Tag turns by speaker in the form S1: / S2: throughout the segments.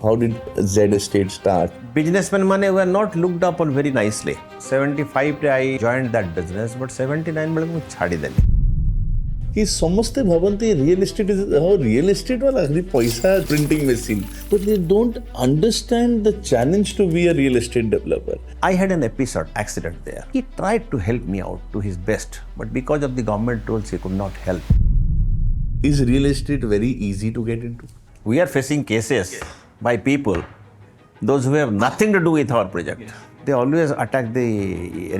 S1: How did Z Estate start?
S2: Businessmen money were not looked upon very nicely. 75 I joined that business, but 79 बेले मैं छाड़ी देली.
S1: कि समस्ते भावन्ति real estate is real estate वाला खाली पैसा printing machine but they don't understand the challenge to be a real estate developer.
S2: I had an accident there. He tried to help me out to his best, but because of the government rules, he could not help.
S1: Is real estate very easy to get into?
S2: We are facing cases by people, those who have nothing to do with our project. They always attack the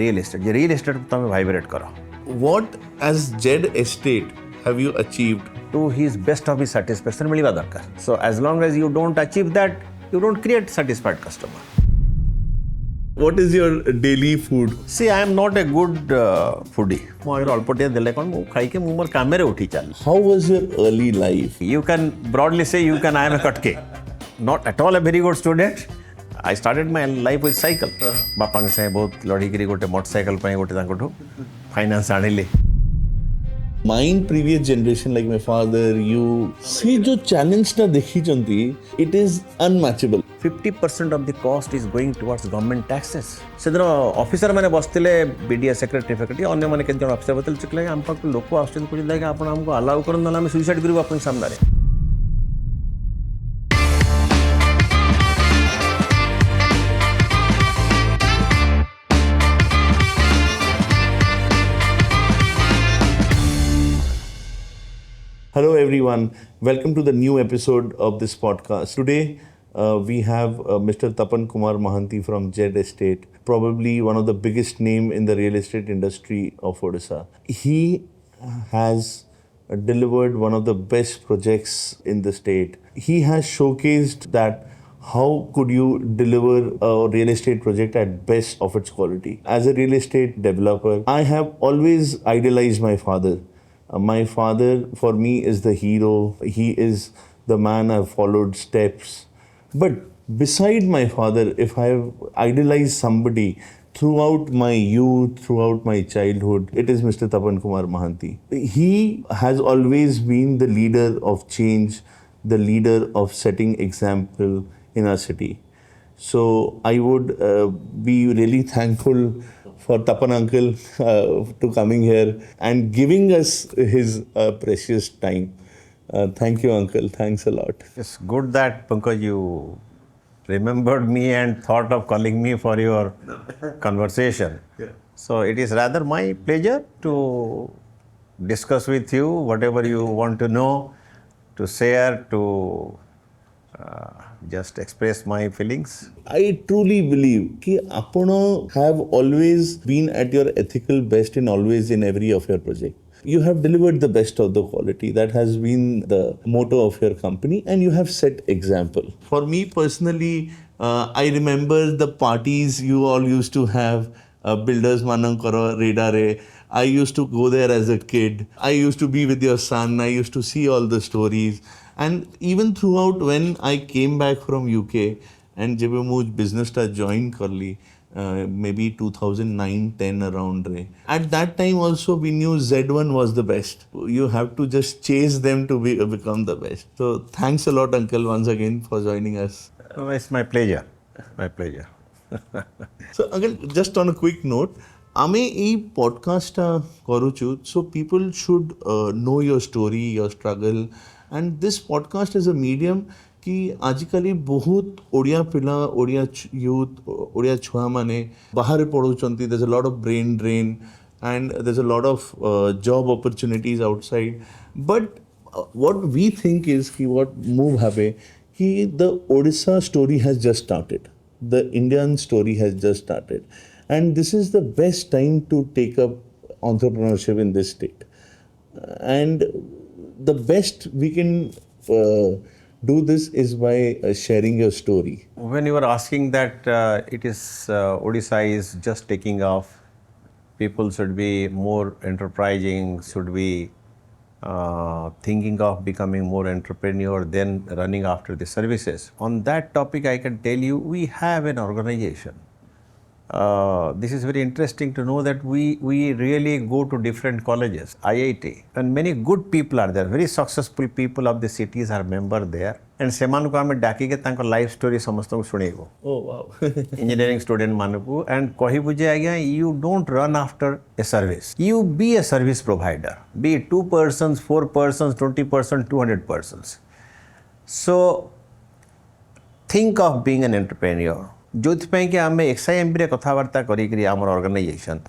S2: real estate. The real estate को तमें vibrate करो.
S1: What as Z Estate have you achieved?
S2: To his best of his satisfaction मिलवा दरकार. So as long as you don't achieve that, you don't create satisfied customer.
S1: What is your daily food?
S2: See, I am not a good foodie. ମୁଁ ଅଳ୍ପ ଟିକେ ଦେଲେ କ'ଣ ମୁଁ ଖାଇକି ମୁଁ ମୋର କାମରେ ଉଠି ଚାଲେ.
S1: How was your early life?
S2: You can broadly say I am a cutcake. Not at all a very good student. I started my life with cycle. बापाଙ୍କ ସାଙ୍ଗେ ବହୁତ ଲଢ଼ିକିରି ଗୋଟେ ମୋଟରସାଇକେଲ ପାଇଁ ଗୋଟେ ତାଙ୍କଠୁ finance आଣିଲି.
S1: Mine previous generation like my father, you see जो challenge ना देखी चंती, it is unmatchable.
S2: 50% of the cost is going towards government taxes. ସେଦିନ ଅଫିସର ମାନେ ବସିଥିଲେ BDA ସେକ୍ରେଟାରୀ ଅନ୍ୟମାନେ କେତେ ଜଣ ଅଫିସର ବସିଥିଲେ ଚିକିଲା ଆମ ପାଖକୁ ଲୋକ ଆସୁଛନ୍ତି କହୁଛନ୍ତି ଆପଣ ଆମକୁ ଆଲାଉ କରନ୍ତୁ ନହେଲେ ଆମେ ସୁଇସାଇଡ୍ କରିବୁ ଆପଣଙ୍କ ସାମ୍ନାରେ.
S1: Hello everyone, welcome to the new episode of this podcast. Today we have Mr. Tapan Kumar Mohanty from Z Estate, probably one of the biggest name in the real estate industry of Odisha. He has delivered one of the best projects in the state. He has showcased that how could you deliver a real estate project at best of its quality. As a real estate developer, I have always idealized my father. My father, for me, is the hero. He is the man I've followed steps. But beside my father, if I have idolized somebody throughout my youth, throughout my childhood, it is Mr. Tapan Kumar Mohanty. He has always been the leader of change, the leader of setting example in our city. So I would be really thankful for Tapan uncle to coming here and giving us his precious time. Thank you, uncle. Thanks a lot.
S2: It's good that Pankaj you remembered me and thought of calling me for your conversation.
S1: Yeah.
S2: So it is rather my pleasure to discuss with you whatever you want to know, to share, to just express my feelings.
S1: I truly believe that apno have always been at your ethical best in always in every of your project. You have delivered the best of the quality. That has been the motto of your company and you have set example. For me personally, I remember the parties you all used to have, builders manankara radare. I used to go there as a kid. I used to be with your son. I used to see all the stories. And even throughout when I came back from UK and जब मैं business टा join कर ली, maybe 2009-10 around रे. At that time also we knew Z1 was the best. You have to just chase them to become the best. So thanks a lot uncle once again for joining us.
S2: Oh, it's my pleasure. My pleasure.
S1: So uncle, just on a quick note, ଆମେ ଏଇ ପଡ଼କାଷ୍ଟଟା କରୁଛୁ so people should know your story, your struggle. And this podcast is a medium कि आजिकाली बहुत ओडिया पिला, Odia youth, Odia छुआ माने बाहर पढ़ुचंती. There's a lot of brain drain and there's a lot of job opportunities outside. But what we think is कि what move have कि the Odisha story has just started. The Indian story has just started. And this is the best time to take up entrepreneurship in this state. And the best we can do this is by sharing your story.
S2: When you were asking that it is Odisha is just taking off, people should be more enterprising, should be thinking of becoming more entrepreneur than running after the services. On that topic, I can tell you we have an organization this is very interesting to know that we really go to different colleges, IIT, and many good people are there. Very successful people of the cities are member there. And semanku ame daki ke tanko life story samastu sunaibo.
S1: Oh wow.
S2: Engineering student manuku and kahibu je agya you don't run after a service. You be a service provider. Be 2 persons, 4 persons, 20 persons, 200 persons. So think of being an entrepreneur. जोथिपाई कि आमे XIMB रे कथावार्ता करी आमर organisation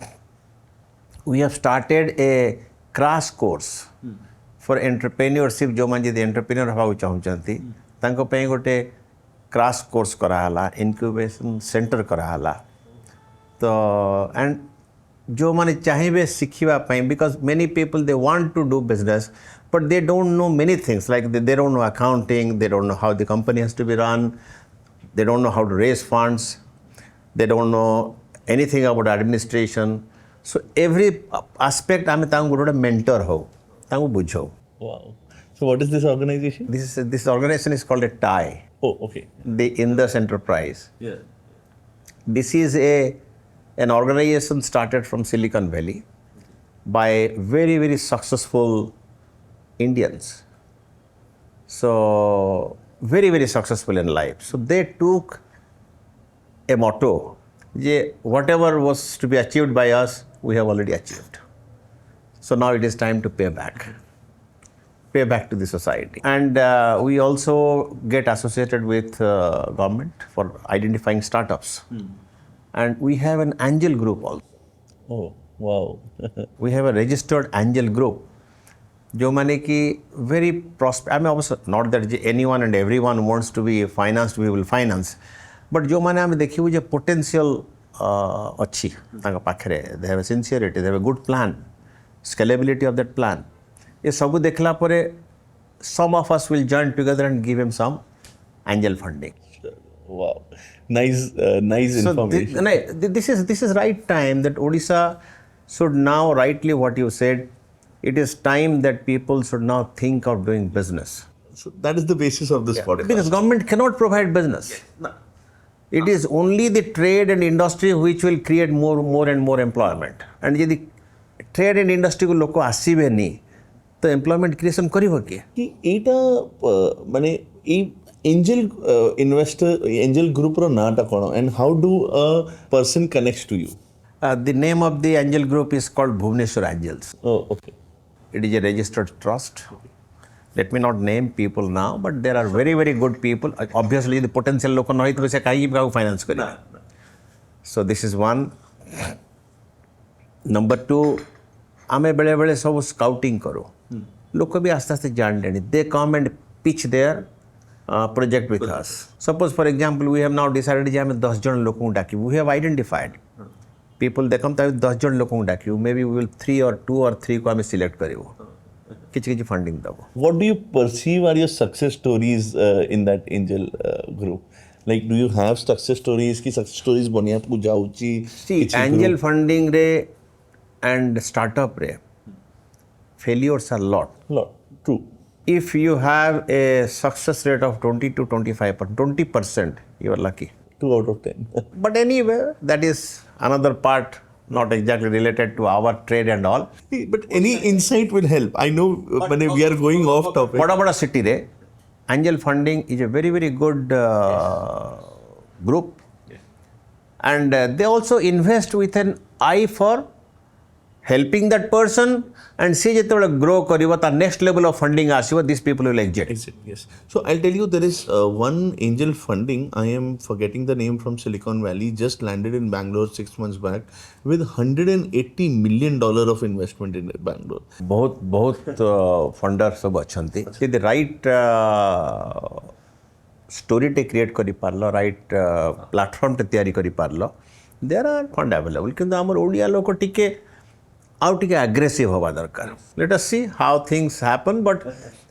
S2: we have started a crash course for entrepreneurship जो मान जदि entrepreneur हवा चाहूचंती तांको पे गोटे क्रैश कोर्स कराला इनक्यूबेशन सेंटर कराला तो एंड जो माने चाहिए शिखिबा पई because many people they want to do business but they don't know many things like they don't know accounting they don't know how the company has to be run. They don't know how to raise funds. They don't know anything about administration. So every aspect I'm a mentor ho.
S1: Wow. So what is this organization?
S2: This organization is called a TIE.
S1: Oh, okay.
S2: The Indus Enterprise.
S1: Yeah.
S2: This is an organization started from Silicon Valley by very, very successful Indians. So very, very successful in life. So they took a motto, whatever was to be achieved by us, we have already achieved. So now it is time to pay back to the society. And we also get associated with government for identifying startups. And we have an angel group also.
S1: Oh, wow.
S2: We have a registered angel group. जो माने कि very prosperous. I mean, obviously not that anyone and everyone wants to be financed, we will finance. But जो माने हमें देखिए जो potential अच्छी तांका पाखरे, they have a sincerity, they have a good plan, scalability of that plan. ये सब देखला परे some of us will join together and give him some angel funding.
S1: Wow, nice information.
S2: This is right time that Odisha should now, rightly what you said, it is time that people should now think of doing business.
S1: So that is the basis of this podcast.
S2: Because government cannot provide business.
S1: No.
S2: It is only the trade and industry which will create more and more employment. And if the trade and industry को लोग आसीबे नहीं, तो employment creation करिबो के?
S1: कि एटा माने ए angel investor angel group row NATA cone and how do a person connects to you?
S2: The name of the angel group is called Bhubaneswar Angels.
S1: Oh, okay.
S2: It is a registered trust. Let me not name people now, but there are very, very good people. Obviously, the potential लोग नहीं तो वैसे कहीं भी finance करें. So this is one. Number 2, आमे बड़े सब scouting करो. लोग को भी आस्ते जान लेनी. They come and pitch their project with us. Suppose, for example, we have now decided कि हमें 10 जन लोगों को डाकी. We have identified. People they come to 10 जन लोगों को डाकी. Maybe we will 2 or 3 को हमें select करेंगे. किच funding दबो.
S1: What do you perceive are your success stories in that angel group? Like, do you have success stories? की success stories बनिया आपको जाऊची?
S2: See, angel funding रे and startup रे failures are lot.
S1: True.
S2: If you have a success rate of 20 to 25%, 20%, you are lucky.
S1: 2 out of 10.
S2: But anyway, that is another part, not exactly related to our trade and all.
S1: But any insight will help. I know when we are going off topic.
S2: Bada city re, angel funding is a very, very good group. And they also invest with an eye for helping that person and see ଯେତେବେଳେ grow କରିବ ତା next level of funding ଆସିବ, these people will exit.
S1: Yes. So I'll tell you, there is one angel funding. I am forgetting the name, from Silicon Valley, just landed in Bangalore 6 months back with $180 million of investment in Bangalore.
S2: बहुत funder सब अछंती. The right story टे create करी पारलो, right platform टे तैयारी करी पारलो, there are fund available. किंतु हमर ओडिया लोग टिके out to aggressive hova darkar. Let us see how things happen, but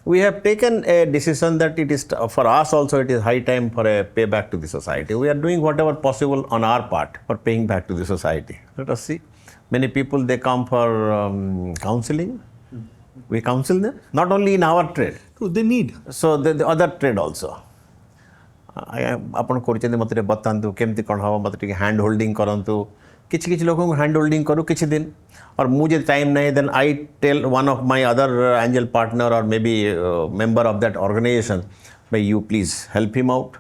S2: we have taken a decision that it is for us also, it is high time for a payback to the society. We are doing whatever possible on our part for paying back to the society. Let us see. Many people, they come for counseling. We counsel them, not only in our trade.
S1: So they need.
S2: So the other trade also. ଆପଣ କରୁଛନ୍ତି ମୋତେ ଟିକେ ବତାନ୍ତୁ କେମିତି କ'ଣ ହେବ ମୋତେ ଟିକେ hand holding କରନ୍ତୁ କିଛି କିଛି ଲୋକଙ୍କୁ ହ୍ୟାଣ୍ଡ ହୋଲ୍ଡିଂ କରୁ କିଛି ଦିନ और मुझे टाइम नहीं then I tell one of my other angel partner और may be member of that organization भाई you please help him out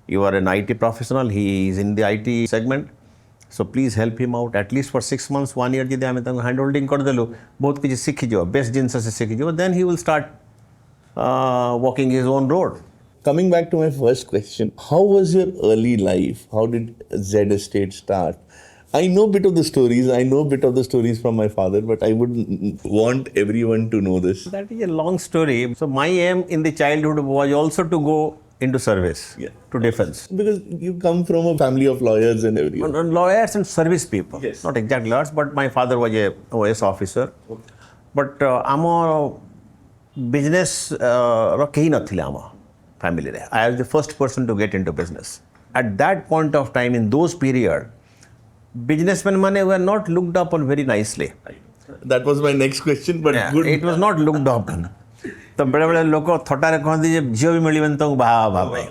S2: you are an IT professional he is in the IT segment so please help him out at least for 6 months 1 year जब आम hand holding करदेलु बहुत किसी शिखिज best जिनस से शिखिज then he will start walking his own road.
S1: Coming back to my first question, how was your early life? How did Z Estate start? I know a bit of the stories. I know a bit of the stories from my father, but I would want everyone to know this.
S2: That is a long story. So my aim in the childhood was also to go into service, to defense.
S1: Because you come from a family of lawyers and everything.
S2: Lawyers and service people.
S1: Yes.
S2: Not exact lawyers, but my father was a OS officer.
S1: Okay.
S2: But I'm a business kehi nathile ama family re. I was the first person to get into business. At that point of time, in those period, businessmen mane were not looked upon very nicely.
S1: That was my next question, but good.
S2: It was not looked upon. तो बड़े बड़े लोक थटारे कहते जे झील भी Millben तो बाहा भाई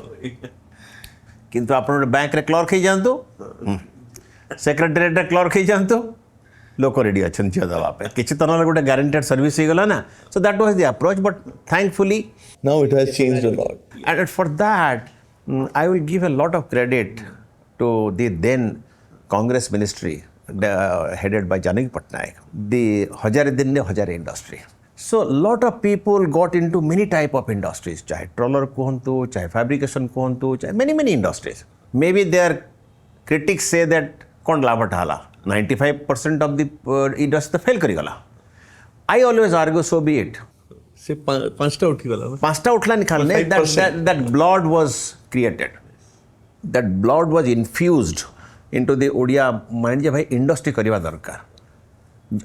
S2: किंतु आपण बैंक रे क्लर्क ही जानतु सेक्रेटरीट रे क्लर्क ही जानतु लोक रेडी अच्छन झील दवा पे किछि त न गोटे गारंटेड सर्विस ही गला ना so that was the approach but thankfully
S1: now it has changed a lot.
S2: And for that I will give a lot of credit to the then Congress ministry headed by Janaki Patnaik, the Hajare Din Hajare industry. So lot of people got into many type of industries, chahe trawler kuhantu, chahe fabrication kuhantu, chahe many industries. Maybe their critics say that kon labhat hala 95% of the industry fail kari gala. I always argue so be it.
S1: से पांचटा उठी वाला
S2: पांचटा उठला निकालने that blood was created, that blood was infused into the Odia mind जे भाई industry करिवा दरकार.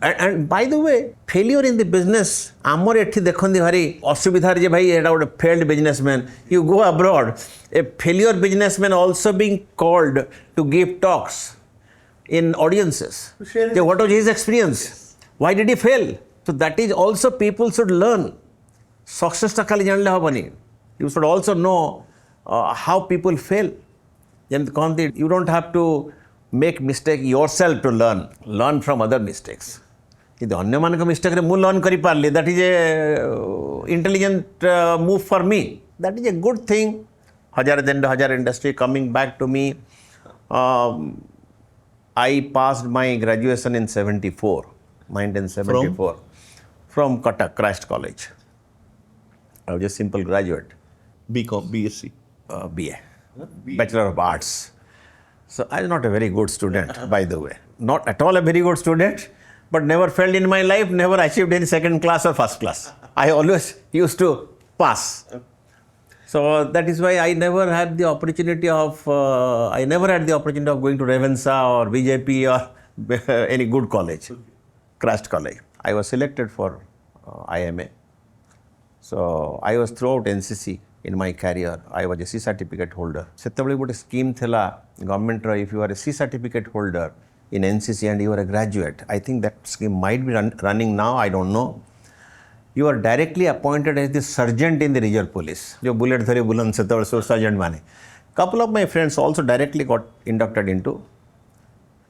S2: And by the way, failure in the business आमर एठी देखंदी भारी असुविधा जे भाई एटा गोटे failed businessman, you go abroad, a failure businessman also being called to give talks in audiences. So what was his experience? Why did he fail? So that is also people should learn. Success ta khali janle habani. You should also know how people fail. You don't have to make mistake yourself to learn from other mistakes. If अन्य मान का mistake रे मु learn करी पारली, that is a intelligent move for me. That is a good thing. Hajar industry coming back to me. I passed my graduation in 1974 from Cuttack Christ College. I was a simple graduate.
S1: BCom, BSc.
S2: BA, Bachelor of Arts. So I was not a very good student, by the way. Not at all a very good student, but never failed in my life, never achieved any second class or first class. I always used to pass. So that is why I never had the opportunity of going to Ravensa or BJP or any good college, Christ College. I was selected for IMA. So I was throughout NCC in my career. I was a C certificate holder. Setabale gote scheme thela government ra, if you are a C certificate holder in NCC and you are a graduate, I think that scheme might be running now, I don't know. You are directly appointed as the sergeant in the reserve police. Jo bullet dhari bulan setabale so sergeant mane. Couple of my friends also directly got inducted into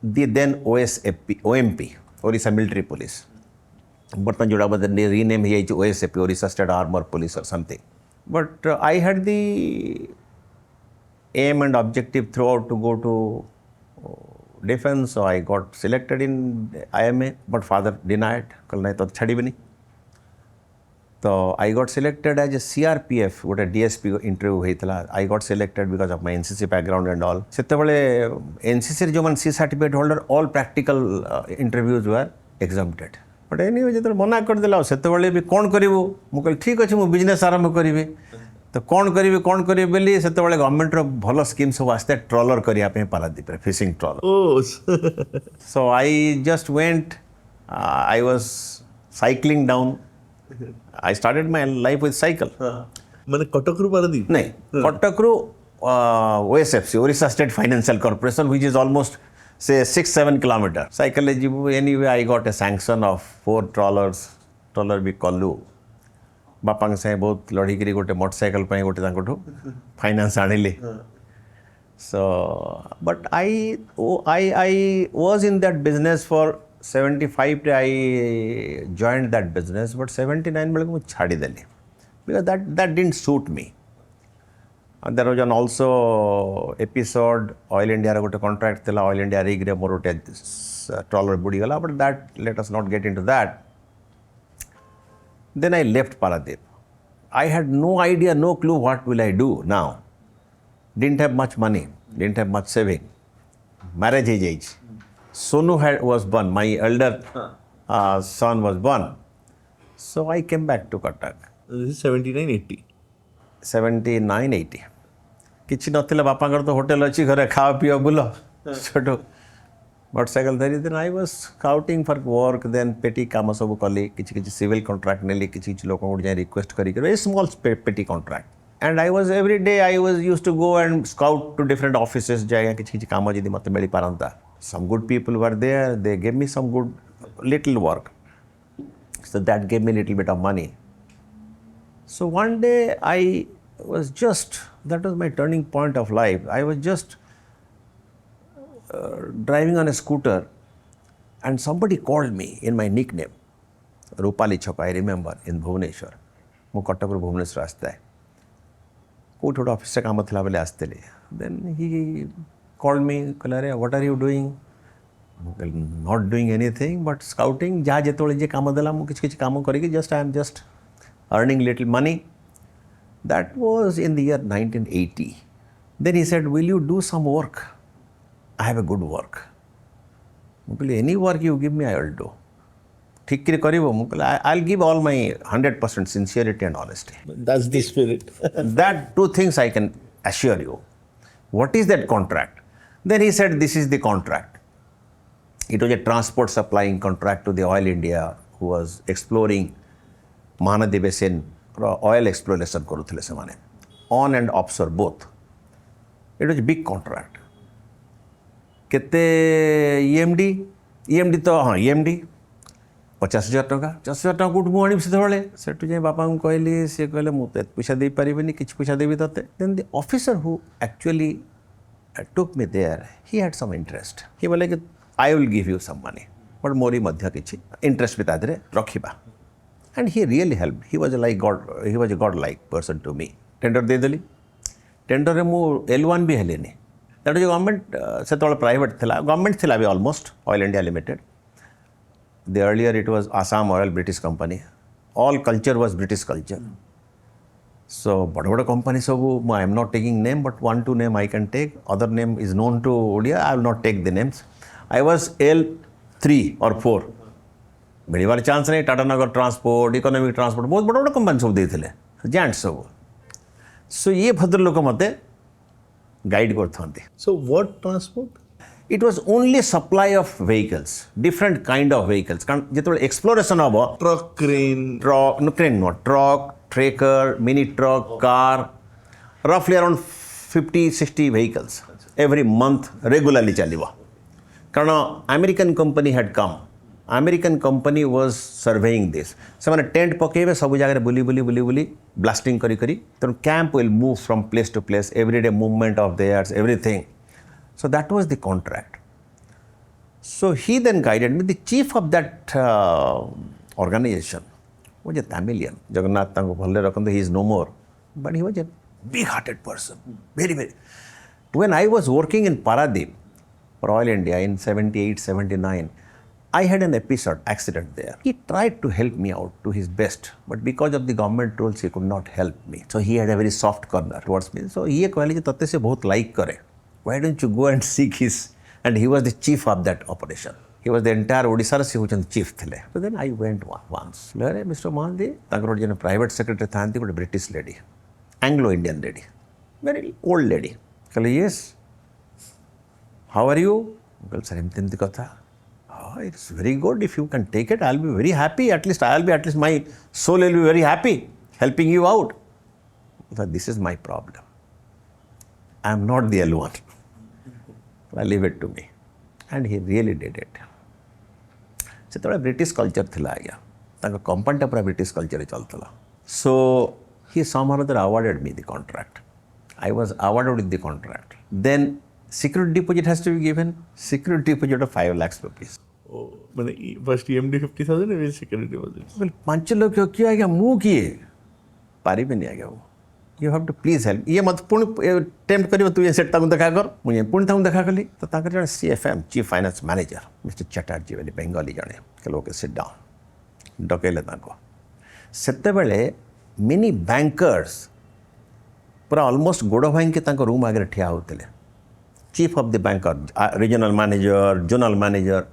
S2: the then OMP, Odisha Military Police. But they rename here OSAP, Odisha State Armor Police or something. But I had the aim and objective throughout to go to defense, so I got selected in IMA, but father denied. So I got selected as a CRPF, what a DSP interview. I got selected because of my NCC background and all. NCC जो C certificate holder, all practical interviews were exempted. But anyway, जब मना कर दिला सेतबले भी कौन करिवो मु कहल ठीक अछि मु बिजनेस आरंभ करिवे तो कौन करिवे बोली सेतबले गवर्नमेंट रो भलो स्कीम सब आस्ते ट्रॉलर करिया पे पारादीप रे fishing trawler. So I just went, I was cycling down. I started my life with cycle.
S1: माने कटक रु पारादीप
S2: नहीं कटक रु OSFC, Odisha State Financial Corporation, which is almost say 6-7 kilometers. Cycle anyway, I got a sanction of 4 trawlers, trawler be Kallu. बापा साथ बहुत लड़िकी गोटे motorcycle गोटे finance आनिली so but I was in that business for 75 I joined that business but 79 बेले मुझे छाड़ी देली because that didn't suit me. And there was an also episode Oil India रे गोटे contract थिला Oil India rig रे मोर गोटे trawler बुड़ी गला but that let us not get into that. Then I left Paradip. I had no idea, no clue what will I do now. Didn't have much money, didn't have much saving. Marriage age. Sonu was born, my elder son was born. So I came back to Cuttack.
S1: This is 79-80.
S2: 79-80. किसी नथिला बापांकर तो hotel अच्छी घरे खाओ पियो बुलो छोटो motorcycle धरी then I was scouting for work then petty काम सब कली किसी सिविल कॉन्ट्रैक्ट नेली किसी लोगों को जाए रिक्वेस्ट करी very small petty contract and I was every day I was used to go and scout to different offices जाए किसी काम जदी मत मिली पारंता some good people were there they gave me some good little work so that gave me little bit of money. So one day I was just, that was my turning point of life. I was just driving on a scooter and somebody called me in my nickname, Rupali Chok, I remember, in Bhubaneswar. ମୁଁ କଟକରୁ ଭୁବନେଶ୍ୱର ଆସିଥାଏ କେଉଁଠି ଗୋଟେ ଅଫିସରେ କାମ ଥିଲା ବୋଲି ଆସିଥିଲି ଦେନ୍ ହି କଲ୍ଡ ମି କହିଲା ଆରେ what are you doing not doing anything but scouting ଯାହା ଯେତେବେଳେ ଯିଏ କାମ ଦେଲା ମୁଁ କିଛି କିଛି କାମ କରିକି just I M just earning little money. That was in the year 1980. Then he said, will you do some work? I have a good work. Any work you give me, I will do. I'll give all my 100% sincerity and honesty.
S1: That's the spirit.
S2: That two things I can assure you. What is that contract? Then he said, this is the contract. It was a transport supplying contract to the Oil India who was exploring Mahanadi Basin oil exploration କରୁଥିଲେ ସେମାନେ on and offshore both. It was a big contract. କେତେ EMD ତ ହଁ EMD 50,000 ଟଙ୍କା 50,000 କୋଉଠୁ ମୁଁ ଆଣିବି ସେତେବେଳେ ସେଠୁ ଯାଇ ବାପାଙ୍କୁ କହିଲି ସେ କହିଲେ ମୁଁ ତ ଏତେ ପଇସା ଦେଇପାରିବିନି କିଛି ପଇସା ଦେବି ତତେ then the officer who actually took me there he had some interest. he ବୋଲେ କି I will give you some money but ମୋରି ମଧ୍ୟ କିଛି interest ବି ତା ଦେହରେ ରଖିବା. And he really helped. He was like God. He was a God-like person to me. Tender they Delhi. Tender रे मु L1 भी हेलेनी. That was government से तो private थिला. Government थिला भी almost. Oil India Limited. The earlier it was Assam Oil British company. All culture was British culture. So बड़ा company सबू I am not taking name but one two name I can take. Other name is known to Odia. I will not take the names. I was L3 or 4. मिलवार chance नहीं टाटा नगर transport economic transport बहुत बड़ा बड़ा company सब देते जाट सब सो ये भद्र लोक मत गाइड करते.
S1: So what transport?
S2: It was only supply of vehicles, different kind of vehicles. कारण जितने exploration अब
S1: Truck, crane.
S2: Truck, tracker, mini truck, car, roughly around 50-60 vehicles every month regularly चलिवा. कारण American company had come. American company was surveying this. So when a tent पकेबे सब जगह बुली blasting करी then camp will move from place to place, everyday movement of theirs, everything. So that was the contract. So he then guided me. The chief of that organization was a Tamilian. Jagannath Tango Bhalle Rakanda, he is no more. But he was a big-hearted person. Very, very. When I was working in Paradip for Oil India in 78, 79, I had an accident there. He tried to help me out to his best, but because of the government rules, he could not help me. So he had a very soft corner towards me. So he कहले तत्ते से बहुत like करे. Why don't you go and seek his? And he was the chief of that operation. He was the entire Odisha से हुचन chief थे. So then I went once. ले Mr. Mohanty, तांकर जन private secretary थांती कोई British lady, Anglo-Indian lady, very old lady. कहले yes. How are you? कहले sir इम्तिन ती कथा. Oh, it's very good. If you can take it, I'll be very happy. At least my soul will be very happy helping you out. But this is my problem. I am not the L1. Leave it to me. And he really did it. So, British culture thila आया. तांका company पूरा British culture चलता. So he somehow or other awarded me the contract. I was awarded with the contract. Then security deposit has to be given. Security deposit of 5 lakhs rupees.
S1: মানে first EMD 50,000 এবং security deposit.
S2: Well, 5 ଲକ୍ଷ କିଏ ଆଜ୍ଞା ମୁଁ କିଏ ପାରିବିନି ଆଜ୍ଞା ମୁଁ you have to please help ଇଏ ମୋତେ ପୁଣି ଟେମ୍ପ୍ଟ କରିବ ତୁ ସେଟ୍ ତାଙ୍କୁ ଦେଖା କର ମୁଁ ପୁଣି ତାଙ୍କୁ ଦେଖା କଲି ତ ତାଙ୍କର ଜଣେ CFM chief finance manager mister Chatterjee ବୋଲି ବେଙ୍ଗଲୀ ଜଣେ କହିଲେ ଓକେ ସିଟ୍ ଡାଉନ୍ ଡକେଇଲେ ତାଙ୍କୁ ସେତେବେଳେ ମେନି ବ୍ୟାଙ୍କର୍ସ ପୁରା ଅଲମୋଷ୍ଟ ଗୋଡ଼ ଭାଇଙ୍କି ତାଙ୍କ ରୁମ୍ ଆଗରେ ଠିଆ ହେଉଥିଲେ ଚିଫ୍ ଅଫ୍ ଦି ବ୍ୟାଙ୍କର regional manager zonal manager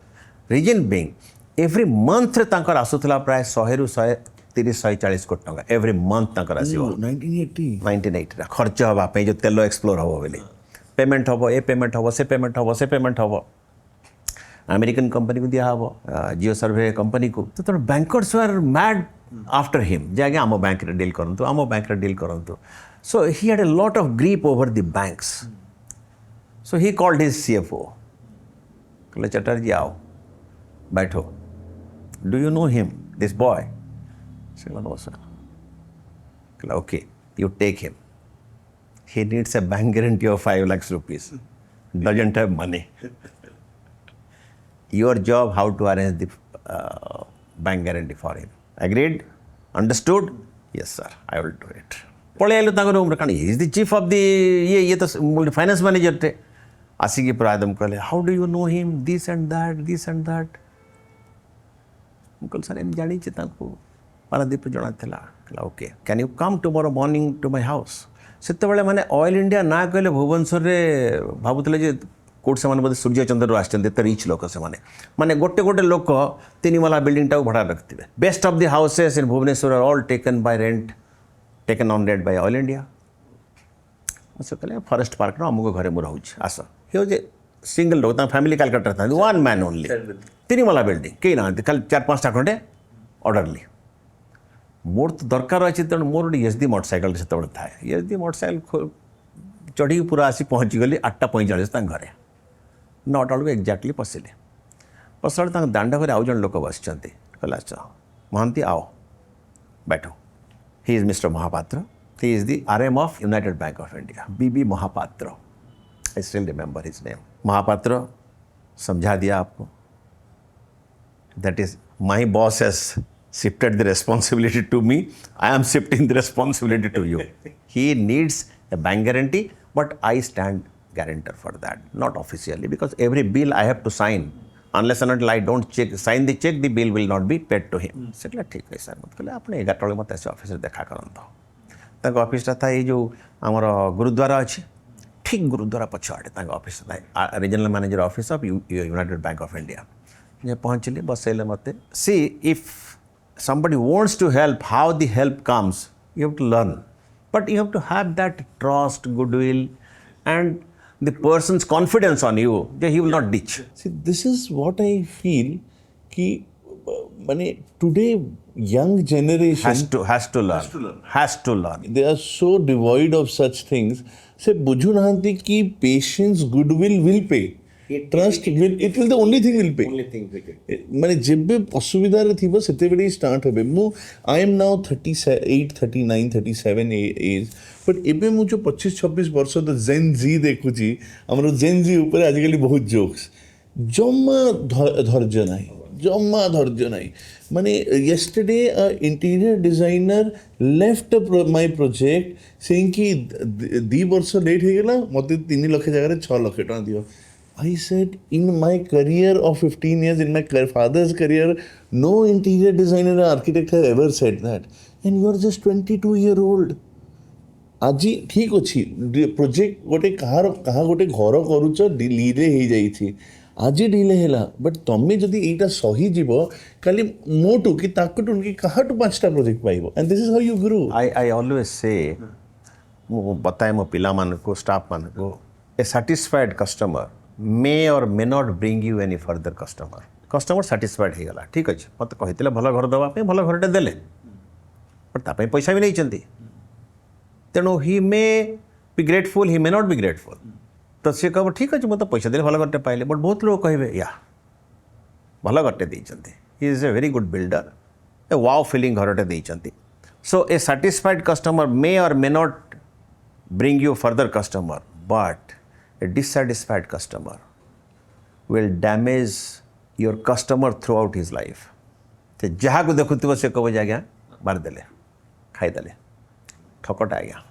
S2: region being every ମନ୍ଥରେ ତାଙ୍କର ଆସୁଥିଲା ପ୍ରାୟ 100ରୁ 130-140 କୋଟି ଟଙ୍କା ଏଭ୍ରି ମନ୍ଥ ତାଙ୍କର ଆସିବ 1980 ଖର୍ଚ୍ଚ ହେବା ପାଇଁ ଯେଉଁ ତେଲ ଏକ୍ସପ୍ଲୋର ହେବ ବୋଲି ପେମେଣ୍ଟ ହେବ ଏ ପେମେଣ୍ଟ ହେବ ସେ ପେମେଣ୍ଟ ହେବ ସେ ପେମେଣ୍ଟ ହେବ ଆମେରିକାନ୍ କମ୍ପାନୀକୁ ଦିଆହେବ ଜିଓ ସର୍ଭେ କମ୍ପାନୀକୁ ତ ତେଣୁ ବ୍ୟାଙ୍କର୍ସ ଆର୍ ମ୍ୟାଡ୍ ଆଫ୍ଟର ହିମ୍ ଯେ ଆଜ୍ଞା ଆମ ବ୍ୟାଙ୍କରେ ଡିଲ୍ କରନ୍ତୁ ଆମ ବ୍ୟାଙ୍କରେ ଡିଲ୍ କରନ୍ତୁ so he had a lot of grip over the banks so he called his CFO କହିଲେ ଚାଟାର୍ଜୀ आओ बैठो do you know him this boy no sir कहला okay you take him he needs a bank guarantee of 5 lakhs rupees doesn't have money your job how to arrange the bank guarantee for him agreed understood yes sir I will do it पळे आलो ताको room रे कान is the chief of the ये तो finance manager टे आसिकी पूरा एकदम कहले how do you know him this and that कहल सर एम जानी पारादीप जना कहला okay can you come tomorrow morning to my house से मैंने ऑयल इंडिया ना कहले भुवनेश्वर भावुले जे कोट से बोधे सूर्यचंद्र आसते तो रिच लोक से माने गोटे गोटे लोक 3 माला बिल्डिंग टाक भड़ा रखते best of the houses in Bhubaneswar are all taken by rent taken on rent by oil India से कहले फॉरेस्ट पार्क रो अमुक घरे मु रहूछ आस हे जे सिंगल लोक फैमिली कालकाटा था 1 मैन ओनली 3 माला बिल्डिंग कई ना खाली 4-5टा खंडे ऑर्डरली मोर तो दरकार अच्छे तेणु मोर गोटे SD मोटरसाइकेल से था SD मोटरसाइकेल चढ़ी पूरा आसी पहुँची गली 8:45 घरे 9टा बेलू एक्जाक्टली पशिले पसला दांड घर आउ जन लोक बस कहला महांती आओ बैठो he is mister Mohapatra he is the RM of United bank of India BB Mohapatra I still remember his name Mohapatra समझा दिया आपको that is my boss has shifted the responsibility to me. I am shifting the responsibility to you. He needs a bank guarantee, but I stand guarantor for that, not officially, because every bill I have to sign. Unless and until I don't sign the check, the bill will not be paid to him. से ठीक है sir मत कहले आपने 11 बजे मत ऐसे office देखा करंतो ताको ऑफिस था ये जो हमर गुरुद्वारा अछि ठीक गुरुद्वारा पछाड़े ताको ऑफिस था regional manager office of United bank of India जे पहुंचले बसैले मते see if somebody wants to help, how the help comes, you have to learn. But you have to have that trust, goodwill, and the person's confidence on you that he will not ditch.
S1: See, this is what I feel कि माने today young generation
S2: has to learn.
S1: They are so devoid of such things. से बुझु नाहंती कि patience, goodwill will pay. Trust will it will the only thing will pay माने जेबे असुविधा रे थिबो सेते बेले स्टार्ट हेबे मु I am now 38 39 37 age but एबे मु जो 25 26 वर्ष द जेन जी देखुची हमरो जेन जी ऊपर आजकल बहुत जोक्स जम्मा धैर्य नाही माने yesterday interior designer left my project saying कि 2 वर्ष लेट हे गेला मते 3 लाख जगह 6 लाख टका दियो I said, in my career of 15 years, in my father's career, no interior designer or architect has ever said that. And you are just 22-year-old. आज ठीक अच्छी प्रोजेक्ट गोटे कहा गोटे घर करुच डिले हो जाइए आज डिले है बट तुम्हें जदि यहाँ सही जीव खाली मोटू कि ताकटू कि कहाटू 5टा प्रोजेक्ट पाइब and this is how you grow
S2: I always say मु बताए मो पिला मान को स्टाफ मान को ए सैटिस्फाइड कस्टमर मे और may not bring you any further customer satisfied हो गला ठीक अच्छे मत कहते भल घर देवाई भल घरटे देले बट तापाई पैसा भी नहीं तेणु he may be grateful he may not be grateful तो सी कह ठीक अच्छे मतलब पैसा देले भल घरटे पाइले बट बहुत लोग कहे या भल घरटे देते he is a very good builder a wow feeling घरटे देते So a satisfied customer may or may not bring you further customer, but a dissatisfied customer will damage your customer throughout his life. से जहाँ को देखुथिबो से कहबो जे आज्ञा मार देले खाई देले ठकटा आज्ञा.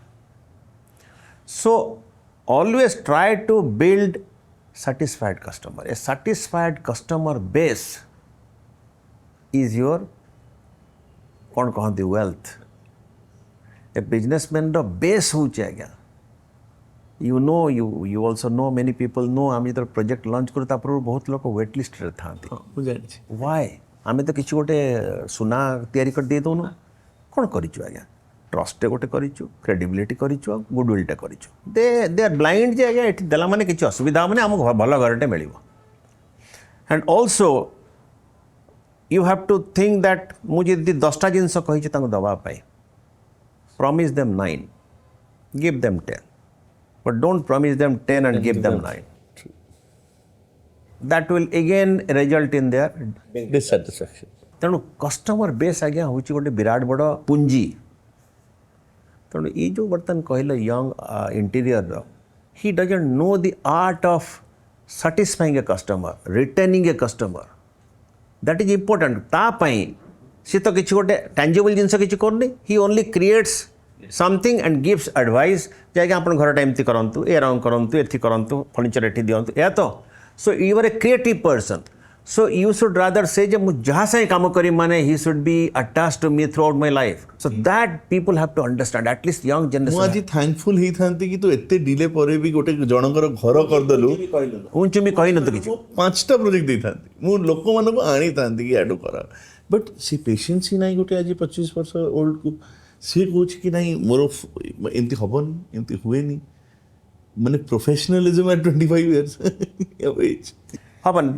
S2: So always try to build satisfied customer. A satisfied customer base is your कौन कहती wealth. A businessman row base होचे आज्ञा. You know, you also know, many people know, आम जो प्रोजेक्ट लॉन्च करू तापर बहुत लोग वेट लिस्ट रे थांती. Why? आमे तो किछि गोटे सुना तयारी कर दे दोनो कोन करिछु आज्ञा. ट्रस्ट गोटे करिछु, क्रेडिबिलिटी करिछु, गुडविल टे करिछु. दे आर ब्लाइंड जे आज्ञा एठी देला माने किछि असुविधा माने हमक भलो घरटे मिलिबो. And also you have to think that मुझे यदि 10टा जिनस कहिछि तांको दबा पाई, promise them 9, give them 10, but don't promise them 10 and give them 9. That will again result in their
S1: dissatisfaction.
S2: तेणु कस्टमर बेस आज्ञा हूँ गोटे विराट बड़ पुंजी. तेणु ये जो बर्तन कहले young interior he doesn't know the art of satisfying a customer, retaining a customer. That is important. तापाई सी तो किसी गोटे टैंजिबल जिनस किसी करनी. He only creates something and gives advice. जाके अपन घर टाइम ती करंतु, ए रंग करंतु, एथि करंतु, फर्नीचर एथि दियंतु. या तो so you are a creative person. So you should rather say जे मु जहाँ से काम करी माने he should be attached to me throughout my life. So that people have to understand. At least young generation.
S1: मु आज थैंकफुल ही थांती कि तू एते डिले परे भी गोटे जनकर घर कर दलु.
S2: उंच मी कहि न तो किछि.
S1: 5टा प्रोजेक्ट दे थांती. मु लोक मानको आनी थांती कि एडो करा. बट सी पेशेंस ही नाही गोटे आज 25 वर्ष ओल्ड को से कोच कि नाही मोर एंती हबन एंती हुएनी. माने professionalism at 25 years age.
S2: Happen.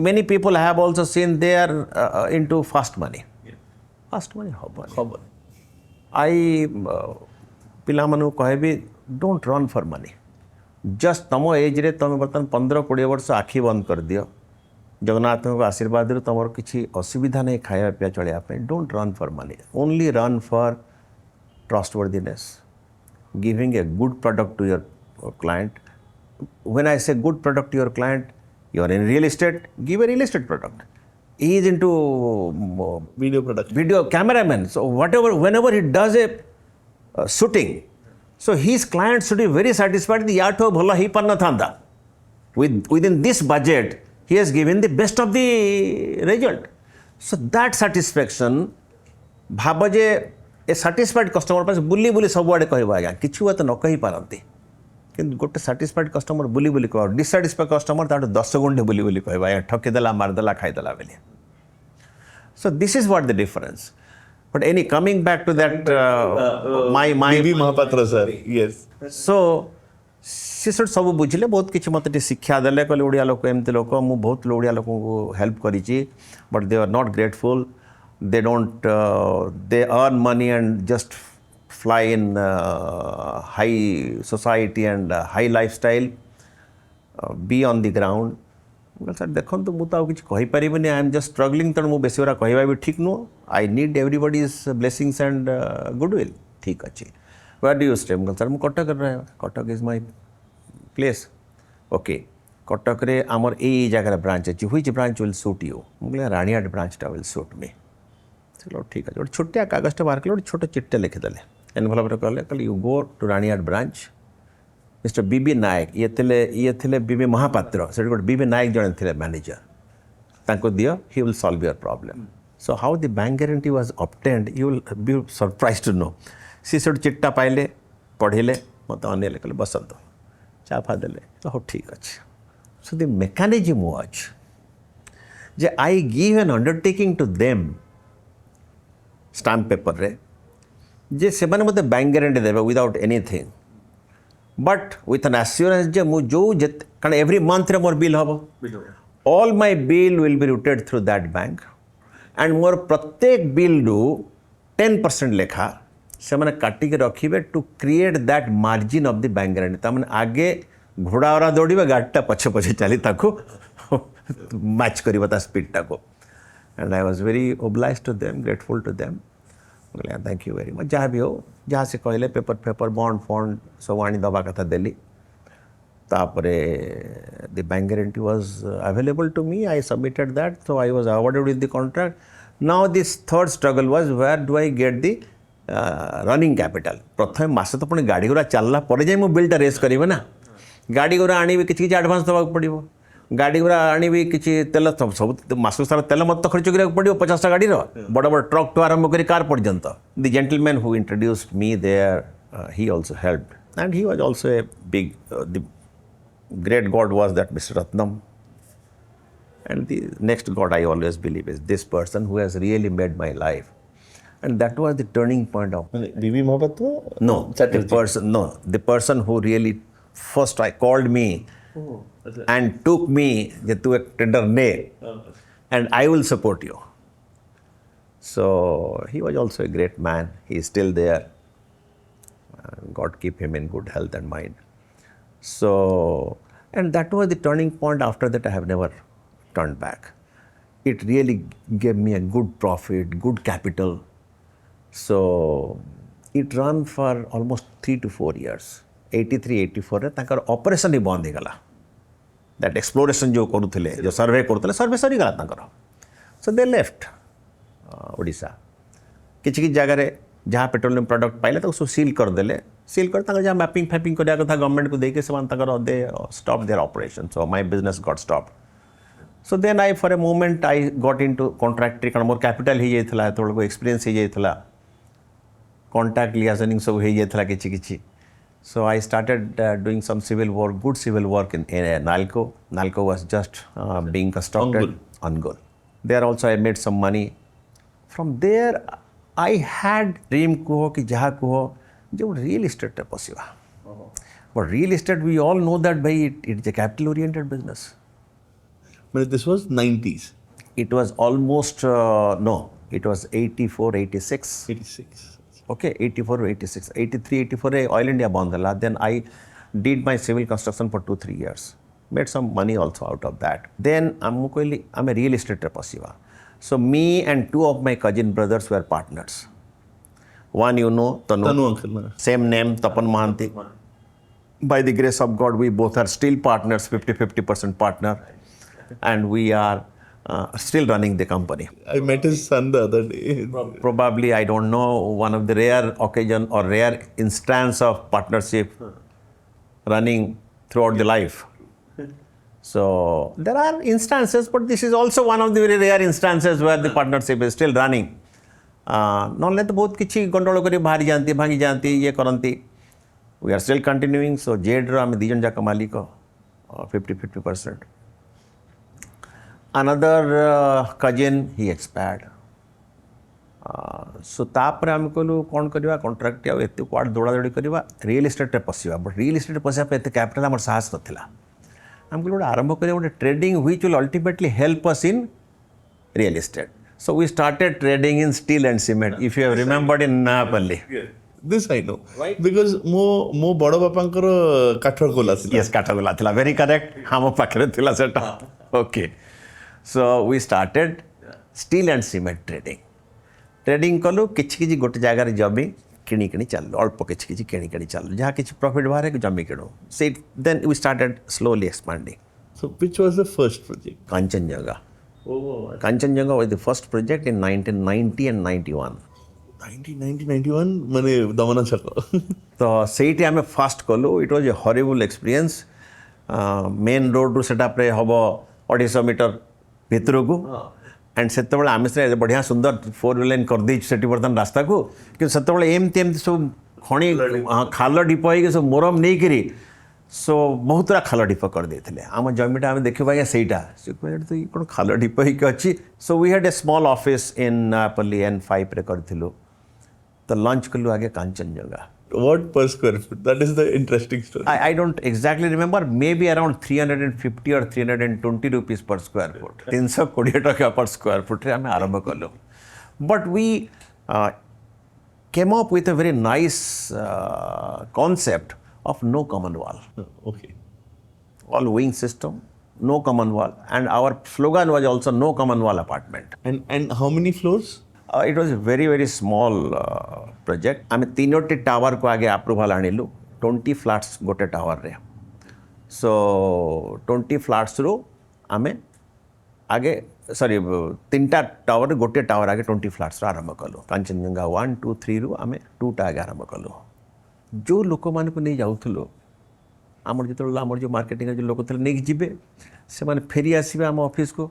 S2: Many people have also seen they are into fast money. Fast money happen. I पिला मनु कहे भी don't run for money. Just तमो एज रे तमे बर्तन 15-20 वर्ष आखि बंद कर दियो. जगन्नाथ को आशीर्वाद रे तमर किछि असुविधा नहीं खाया पिया चलिया पे. Don't run for money. Only run for trustworthiness. Giving a good product to your client. When I say good product to your client, you are in real estate, give a real estate product. He is into
S1: video production,
S2: video cameraman. So whenever he does a shooting, so his client should be very satisfied. The yato bhola hi panna thanda. Within this budget, he has given the best of the result. So that satisfaction, bhaba je a satisfied customer पास बुली बुली सब आड़े कहबा आज्ञा किछु बात न कहि पारंती. किंतु गोटे satisfied customer बुली बुली कह, dissatisfied customer ताटो 10 गुंडे बुली बुली कहबा आज्ञा ठके देला मार देला खाइ देला बेले. So this is what the difference. But any coming back to that my
S1: BB Mahapatra sir, yes.
S2: So से सब बुझिले बहुत किछि मते शिक्षा देले कहले ओडिया लोक एमते लोक मु बहुत ओडिया लोक को हेल्प करिछि. But they are not grateful. They don't they earn money and just fly in high society and high lifestyle, be on the ground. Sir देखो तो मुझे किसी कहीपर आई एम जस्ट स्ट्रगलिंग. तेणु मुझे बेस कहवा भी ठीक नुह. I need everybody's blessings and goodwill. ठीक अच्छे. Where do you stay? Sir मुझे कटक रहा. Cuttack is my place. Okay. Cuttack रे आमर ए जगह ब्रांच अच्छी. Which branch will suit you? मुझे राणीहाट ब्रांचटा विल सूट मी. चलो ठीक है. गोटे छोटिया कागजटा बाहर कले गोटे छोट चिट्टे लिखिदेले एनभलप कहले कहले you go to Ranihat branch. Mister B B Nayak ये थे बीबी महापात्र. से गोटे बीबी नायक जड़े थे मैनेजर. तांको दियो. He will solve your problem. So how the bank guarantee was obtained you will be surprise to know. सी से चिट्टा पाइले पढ़िले मत अनेले कहले बसंत चा फा देले. हो ठीक अच्छे. सो द मेकानिजम वाज जे I give an undertaking to them stamp paper रे जे से मैंने मत बैंक गारंटी देवे without anything. But with an assurance जे मु जो कारण एवरी मंथ रे मोर बिल हम. All my bill will be routed through that bank and मोर प्रत्येक बिल रु 10% लेखा से मैंने काटिक रखिए to create that margin of the bank guarantee. ताମାନେ आगे घोड़ा ओरा दौड़े गाड़ीटा पछे पछे चली ताको मैच कर स्पीडटा को. And I was very obliged to them, grateful to them. बोले थैंक यू वेरी मच जहाँ भी हो जहाँ से कहले पेपर बॉन्ड फंड सब आनी दबा कथा देली तापरे the bank guarantee was available to me I submitted that so I was awarded with the contract now this third struggle was where do I get the running capital प्रथम मासे तो पुणी गाड़ी गुरा चलला पर जाई मो बिलटा रेस करिवे ना गाड़ी गुरा आनी किछि किछि एडवांस दबाक पड़िबो गाड़ी गुरा आनी किछि तेल सब मास सारा तेल मत खर्च करिया पड़िबो 50 गाड़ी रो बड़ बड़ ट्रक टू आरंभ करी कार पर्यंत the gentleman who introduced me there he also helped and he was also a big the great god was that Mr. Ratnam, and the next god I always believe is this person who has really made my life, and that was the turning point of
S1: BB Mahapatra?
S2: no the person who really first I called me and took me to a tender nay and I will support you. So he was also a great man. He is still there. God keep him in good health and mind. So, and that was the turning point. After that, I have never turned back. It really gave me a good profit, good capital. So, it ran for almost 3 to 4 years. 83, 84 रे ताकर operation ही बंद हो गला. That exploration जो करूथिले, जो सर्वे करूथिले, सर्वे सरी गला ताकर. So they left Odisha. किछि जगह रे जहाँ पेट्रोलियम प्रोडक्ट पाइले तो उसको सील कर देले सील कर जहाँ मैपिंग फैपिंग कराया था गवर्नमेंट को देके से they stop their operation so my business got stop so then I for a moment I got into contractory कारण मोर कैपिटल हो जाता थोड़ा एक्सपीरियंस हो जाता कॉन्टैक्ट लियाजनिंग सब हो जाता किछि so I started doing some civil work good civil work in Nalco was just being constructed on गोल there also I made some money from there I had dream कहो कि जहाँ कहो जो रियल एस्टेट पशिवा but real estate we all know that भाई it is a capital oriented business
S1: But this was 90s.
S2: It was almost no it was 84 86
S1: 86.
S2: okay 84 86 83 84 oil India बंद हला then I did my civil construction for 2-3 years made some money also out of that then आम कहली आम real estate रे पशिवा so me and 2 of my cousin brothers were partners one you know Tanu
S1: uncle.
S2: same name Tapan Mohanty by the grace of God we both are still partners 50% partner and we are still running the company.
S1: I met his son the other day.
S2: Probably I don't know one of the rare occasion or rare instance of partnership running throughout the life. So there are instances, but this is also one of the very rare instances where the partnership is still running. Non तो बहुत किसी गंडोल कर बाहरी जानती भांगी जानती ये करती we are still continuing so जेड आम दीजन जाक मालिक 50% another cousin he expired so तापर आम कहलु कौन करवा कॉन्ट्रैक्ट एत कुआड़ दौड़ा दौड़ी करवा रियल एस्टेट पशिवा बट रियल एस्टेट पशिया एत कैपिटल आम साहस नाला आम कहलु गोटे आरंभ कर गोटे trading which will ultimately help us in real estate so we started trading in steel and cement if you have remembered in नापल्ली
S1: This I know. Right? Because mo bada bapankar kathar gola thila.
S2: Yes, kathar gola thila. Very correct. Hamo pakhre thila seta. Okay. So we started steel and cement trading. Trading कलु किछि गोटे जगार जमी किणी चल अल्प किछि किणी चल जहाँ किछि प्रॉफिट बाहर जमी किणु से then we started slowly expanding.
S1: So which was the first project?
S2: Kanchenjunga. Kanchenjunga was the first project in 1990 and 91.
S1: 1991 माने दमन छक
S2: तो सेठी आमे फास्ट कलु it was A horrible experience main road रु सेटा पे हबो 250 मीटर भितर को एंड सेते बेले आमे से बढ़िया सुंदर 4 लेन कर दी सेठी बर्तन रास्ता को कि सेते बेले एमती सब खणी खाल डिप हो सब मोरम नहीं करी सो बहुत खाल डिप कर देथिले आम जमीटा आमे देखिबा या सेटा से तो कोन खाल डिप ही अछि so we had a small office in पल्ली N5 रे करथिलु तो लॉन्च कलु आगे Kanchenjunga.
S1: What per square foot? That is the interesting story.
S2: I don't exactly remember. Maybe around 350 or 320 rupees per square foot. 320 टका per square foot रे हमें आरंभ कलो. But we came up with a very nice concept of no common wall.
S1: Okay.
S2: All wing system, no common wall, and our slogan was also no common wall apartment.
S1: And how many floors?
S2: It was very small project आम 3टी tower को आगे अप्रूवाल आणिलु 20 flats गोटे tower रे सो 20 flats रो आम आगे sorry 3टा tower गोटे tower आगे 20 flats आरंभ कलु कांचनजंगा 1 2 3 रु आम 2टा आगे आरंभ कलु जो लोक मान को नहीं जाऊँ आमर जो आमर जो मार्केटिंग जो लोक थे नहीं जीवे से मैंने फेरी आसवे आम ऑफिस को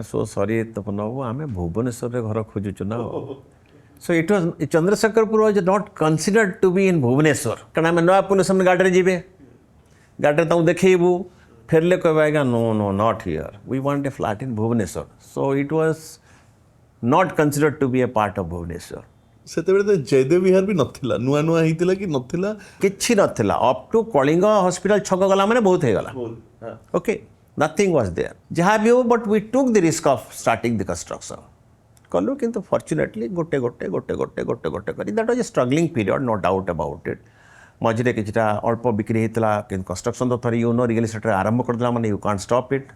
S2: सो सॉरी तपन बाबू आम भुवनेश्वर घर खोजुचु ना so it was Chandrasekharpur was not considered to be in Bhubaneswar कारण आम नया पुलिस गाड़ी जीवे गाड़ी तुम देखू फेरले कह आज्ञा no no not here we want a flat in Bhubaneswar so it was not considered to be a part of Bhubaneswar
S1: ସେତେବେଳେ ତ ଜୟଦେବ ବିହାର ବି ନଥିଲା ନୂଆ ନୂଆ ହେଇଥିଲା କି ନଥିଲା
S2: किछि नथिला अप टू कलिंग हॉस्पिटल छक गला माने बहुत हे गला ओके नथिंग वाज देयर जहाँ भी हो but we took the risk of starting the construction कलु किंतु फॉर्चुनेटली गोटे गोटे गोटे गोटे गोटे गोटे करी that was a struggling period no doubt about it मझे किछटा अल्प बिक्री होता कि कंस्ट्रक्शन तो थोड़ी नो रियल एस्टेट आरंभ करदेला माने you can't stop it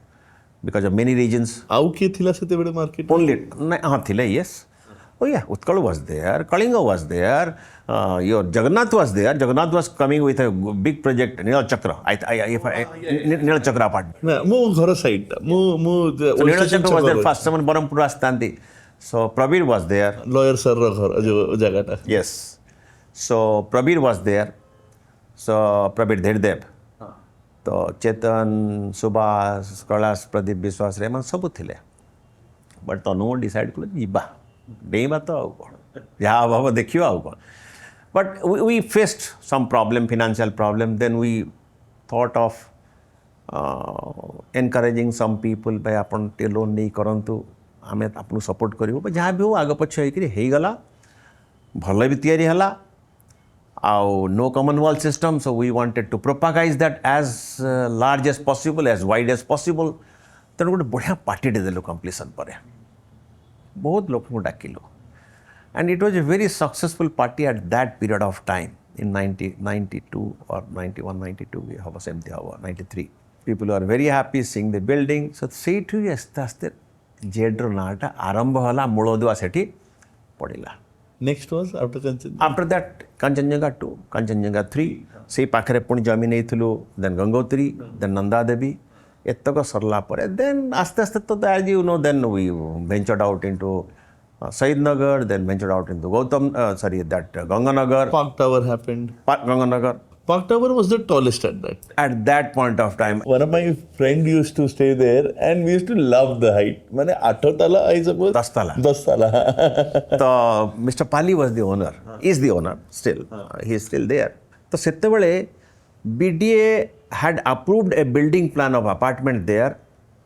S2: because of many reasons
S1: आउ किए थिला सेतेବେଳେ मार्केट
S2: ओनली हाँ थिले yes Oh yeah, Utkal was there, Kalinga was there, your Jagannath was there. Jagannath was coming with a big project, Nila Chakra. Nila Chakra apartment.
S1: ନା ମୋ ଘର side ମୋ ମୋ
S2: So Nila Chakra was there first, someone Barampur Astandi. So Prabir was there.
S1: Lawyer ସର ର ଘର ଯୋଉ ଜାଗାଟା
S2: Yes. So Prabir was there. So Prabir Dhirdev. तो चेतन सुभाष कैलाश प्रदीप विश्वास रे सब थिले बट तनु डिसाइड कल जीवा डेइबा तो आउ कौन जहाँ अभाव देखियो आउ कौन but we faced some problem financial problem then we thought of encouraging some people भाई आपन टे लोन नहीं करंतु आम आपको सपोर्ट करूँ जहाँ भी हो आग पछ होगला भल भी तैयारी है आउ no commonwealth system so we wanted to propagandise that as large as possible as wide as possible तेणु गोटे बढ़िया पार्टी देलु कंप्लीसन पर बहुत लोक को डाकिलु and it was a very successful party at that period of time in 92 और 91 92 हम सेमती हम 93 people are very happy seeing the building so सेठू आस्ते आस्ते जेड्र नाटा आरंभ होला मूलदुआ सेठी पड़िला
S1: next was
S2: after that Kanchenjunga 2 Kanchenjunga 3 से पाखरे पुणी जमीन नहीं देन गंगोत्री देन नंदा देवी एतक सरला परे देन आस्ते आस्ते तो as you know then we ventured out into Shahid Nagar then ventured out into Gautam sorry that Ganganagar
S1: Park Tower happened
S2: Ganganagar
S1: Park Tower was the tallest at that
S2: point of time.
S1: One of my friend used to stay there and we used to love the height. माने 8 तला I suppose
S2: 10 तला
S1: 10 तला
S2: तो Mr. Pali was the owner is the owner still he is still there तो सेतेबेले BDA had approved a building plan of apartment there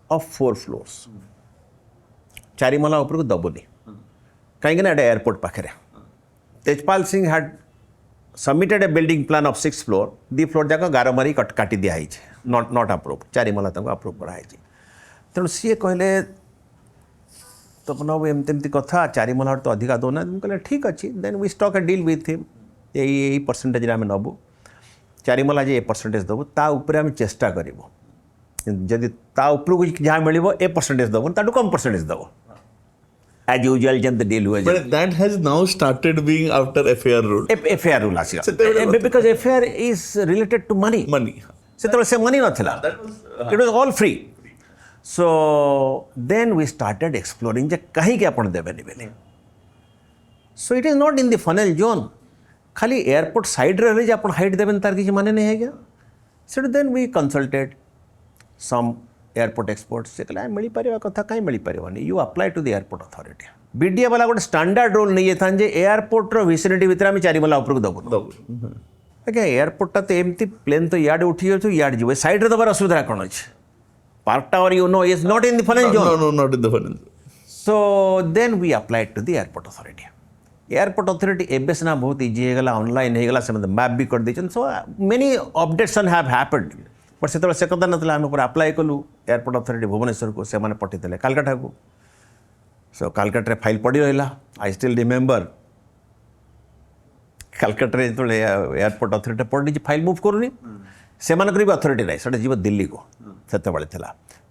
S2: of 4 floors चारिमला ऊपर को दबोनी कहीं ना एयरपोर्ट पाखे Tejpal Singh had submitted a building plan of 6 floor 2 floor जाक गार मारी काटी दिखाई नॉट अप्रूव चारिमला अप्रूव कराई तेणु सी कहले तपन बाबू एमती कथा चारिमला तो अधिका दौना कहले ठीक अच्छे then we struck a deal with him यही परसेंटेज आम नबू चारिमला जे परसेंटेज देवु ता उपरे आम चेष्टा करूँ जदि ता उपरको जहाँ मिल ए परसेंटेज देवु ताठू कम परसेंटेज देव as usual जब the deal हुआ
S1: but that has now started being after FAR rule
S2: FAR rule आसिया because FAR is related to money सेतबेले से money नथिला it was all free so then we started exploring जे कहीं के अपन देबेनी बेले so it is not in the funnel zone खाली airport side रे जे अपन height देबेन तार किछि माने नहीं है क्या so then we consulted some airport expert से कहला मिल पार कथा कहीं मिल पारनी you apply to the airport authority BDA वाला गोटे स्टैंडर्ड रोल नहीं था एयरपोर्ट विसिनिटी भितर आम चारिमला उपरको दबू आज्ञा एयरपोर्ट तो एमती प्लेन तो इयाडे उठी जाऊँ इयाडे जीव सैड्रे दबार असुविधा कौन अच्छे park tower you know is not in the funnel zone so then we applied to the airport authority एबे सिना बहुत इजी होगा ऑनलाइन होगा से मैप भी कर देछन so many updates have happened but से कथा ना आम अप्लाई कलु एयरपोर्ट अथॉरिटी भुवनेश्वर को से पठेदेले कालकाटा को सो कालकाटा फाइल पड़ी रहा आई स्टिल रिमेम्बर कालकाटा जो एयरपोर्ट अथॉरिटी पड़ी फाइल मूव करूनी से भी अथॉरिटी ना से जीव दिल्ली को सेतबेले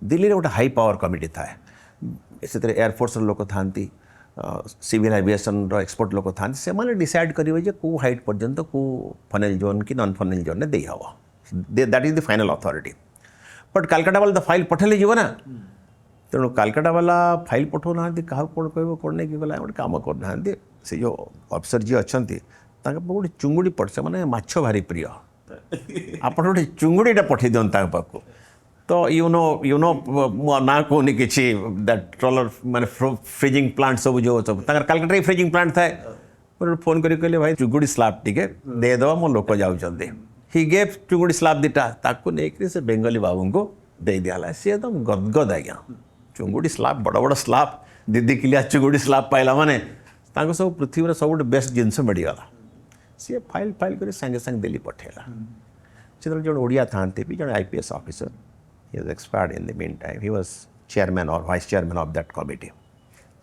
S2: दिल्ली रे गोटे हाई पावर कमिटी थाए से एयरफोर्स लोक था सिविल एविएशन एक्सपर्ट लोक था से डिसाइड करेंगे जे कौ हाइट पर्यंत कौ फनेल जोन कि नॉन फनेल जोन दे हम that is the final authority but Calcutta वाला तो फाइल पठेले जीव ना तेणु कालकाटा वाला फाइल पठाऊ ना क्या कौन कह कौन नहीं गला गोटे कम करना से जो अफिसर जी अच्छा गोटे चुंगुड़ी पड़से मैंने माछ भारी प्रिय आप गोटे चुंगुड़ीटा पठे दिखाँ पाक तो यू नो ना कहनी कि दैट ट्रॉलर माने फ्रिजिंग प्लांट सब जो सब कालकाटा फ्रिजिंग प्लांट थाए फोन करी कहले भाई चुंगुड़ी स्लाब टिके देदेव मो लोक जाऊँच ही गेव चुंगुड़ी स्लाब दीटा ताकू नहीं से बेंगली बाबू को दे दिया सी एकदम गदगद आज्ञा चुंगुड़ी स्लाब बड़ बड़ स्लाब दीदी किलिया चुंगुड़ी स्लाब पाइला माने सब पृथ्वी सब गोटे बेस्ट जिनस मिलगला सी फाइल कर सागे सागे दिल्ली पठेला से जो ओडिया था भी जो IPS officer he was expired in the meantime he was chairman or vice chairman of that committee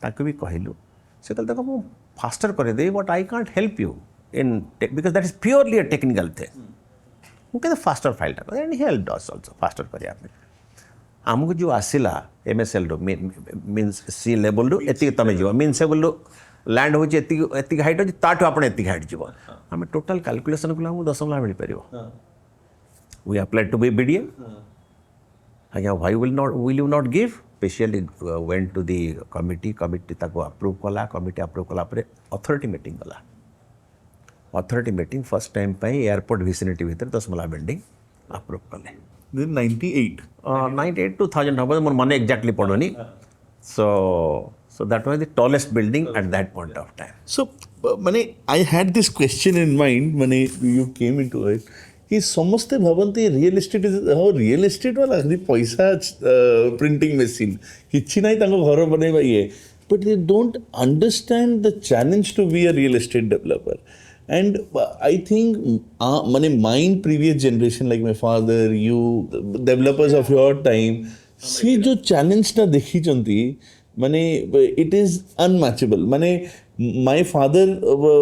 S2: ताकू भी कहलु से देखो मु फास्टर कर दे but I can't help you in because that is purely a technical thing मु कहते faster फाइलटा and help us also faster करिया आमको जो आसला MSL रो मीन्स सी लेवल रो एति तमे जीव मीन्स लेवल रो लैंड हो एति हाइट हो ताठो आपण एति हाइट जीव आम टोटल कैलकुलेशन को हमको 10 मिल पार we applied to be BDA आज्ञा why will you not give specially went to the committee ताको अप्रूव कला कमिटी अप्रूव कला पर अथॉरिटी मीटिंग गला अथॉरिटी मीटिंग फर्स्ट टाइम पाई एयरपोर्ट विसिनिटी भीतर 10 बिल्डिंग अप्रूव कले 98 2000 हम मोर मन exactly पड़ोनी so that was the tallest building at that point of time
S1: so mane I had this question in mind mane you came into it कि समस्ते भावती real estate real estate वाला पैसा printing machine कि ना घर बनवा ये but they don't understand the challenge to be a real estate developer and I think माने mine previous generation like my father you developers of your time से जो चैलेंजटा देखी माने इट इज अनमैचेबल माने माय फादर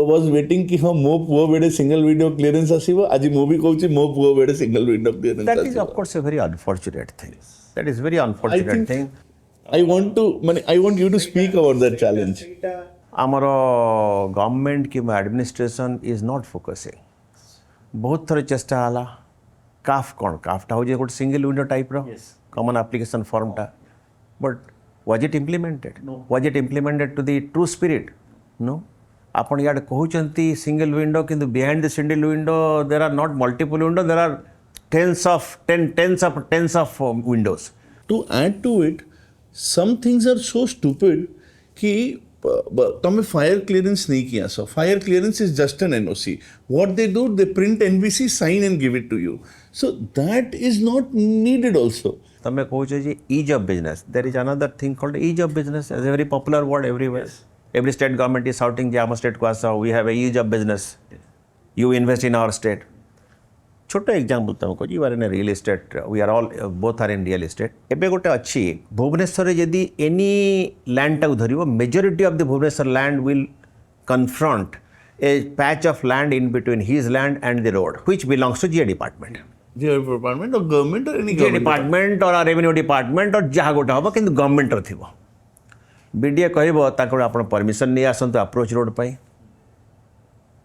S1: वाज वेटिंग कि हाँ मो पुओ बेडे सिंगल विंडो क्लियरेंस आसीबो आज मो भी कहूची मो पुओ बेडे single window clearance
S2: that is of course a very unfortunate thing that is very unfortunate thing
S1: I want you to speak about that challenge
S2: आमर गवर्नमेंट कि एडमिनिस्ट्रेशन इज नॉट फोकसिंग बहुत थर चेष्टा हला काफ कौन काफटा हो गोटे सिंगल विंडो टाइप रो कॉमन एप्लिकेशन फॉर्मटा but was it implemented was it implemented to the true spirit no आपण याड कहउचंती सिंगल विंडो किंतु behind the single window there are not multiple window there are tens of windows
S1: to add to it some things are so stupid कि तुम्हें fire clearance नहीं किया so fire clearance is just an NOC what they do they print NVC sign and give it to you so that is not needed also
S2: तमें कहूँ जी ease of business there is another thing called ease of business as a very popular word everywhere every state government is shouting जे आम state को आस we have ease of business you invest in our state छोट example तुम कहूँ you are in real estate we are all both are in real estate एवं गोटे अच्छी भुवनेश्वर जदि एनी लैंड टाक धर majority of the Bhubaneswar land will confront a patch of land in between his land and the road which belongs to GA department
S1: department or government or any
S2: department or revenue department or जहाँ गोटे हम कि government थी BDA कह आप permission नहीं आसतु approach road पर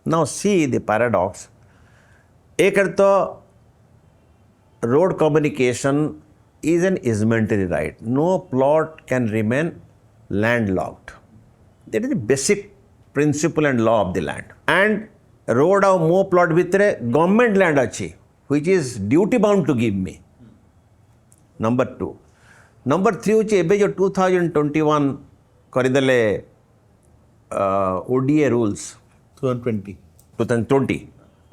S2: नाउ सी द पैराडॉक्स एक तो road communication is an easementary right no plot can remain land locked that is the basic principle and law of the land and road और मो plot भितर government land अच्छी which is duty bound to give me number 2 number 3 होचे एबे जो 2021 करदेले ODA rules 2020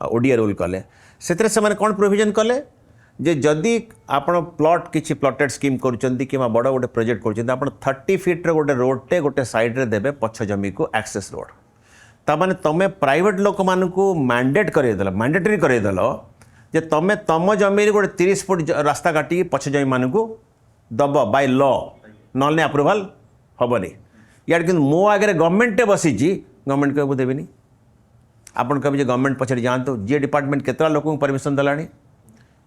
S2: ODA rule कले से से कौन प्रोविजन कले जे जदि आपण प्लॉट किसी प्लॉटेड स्कीम करुँच कि बड़ गोटे प्रोजेक्ट कर 30 फीट गोटे रोडटे गोटे साइड्रे देवे पछ जमी को एक्सेस रोड ताने तुम प्राइवेट लोक मानू मैंडेट करदेल मैंडेटरी करदेल जे तुम तम जमी गोटे 30 फुट रास्ता काटी पछ जमी मानू दब बाय लॉ ना अप्रूवाल हेनी यार कि मो आगे गवर्नमेंट बसी गवर्नमेंट कहू देवी आपन कभी गवर्नमेंट पछे जातु GA डिपार्टमेंट केतला लोक परमिशन देलानी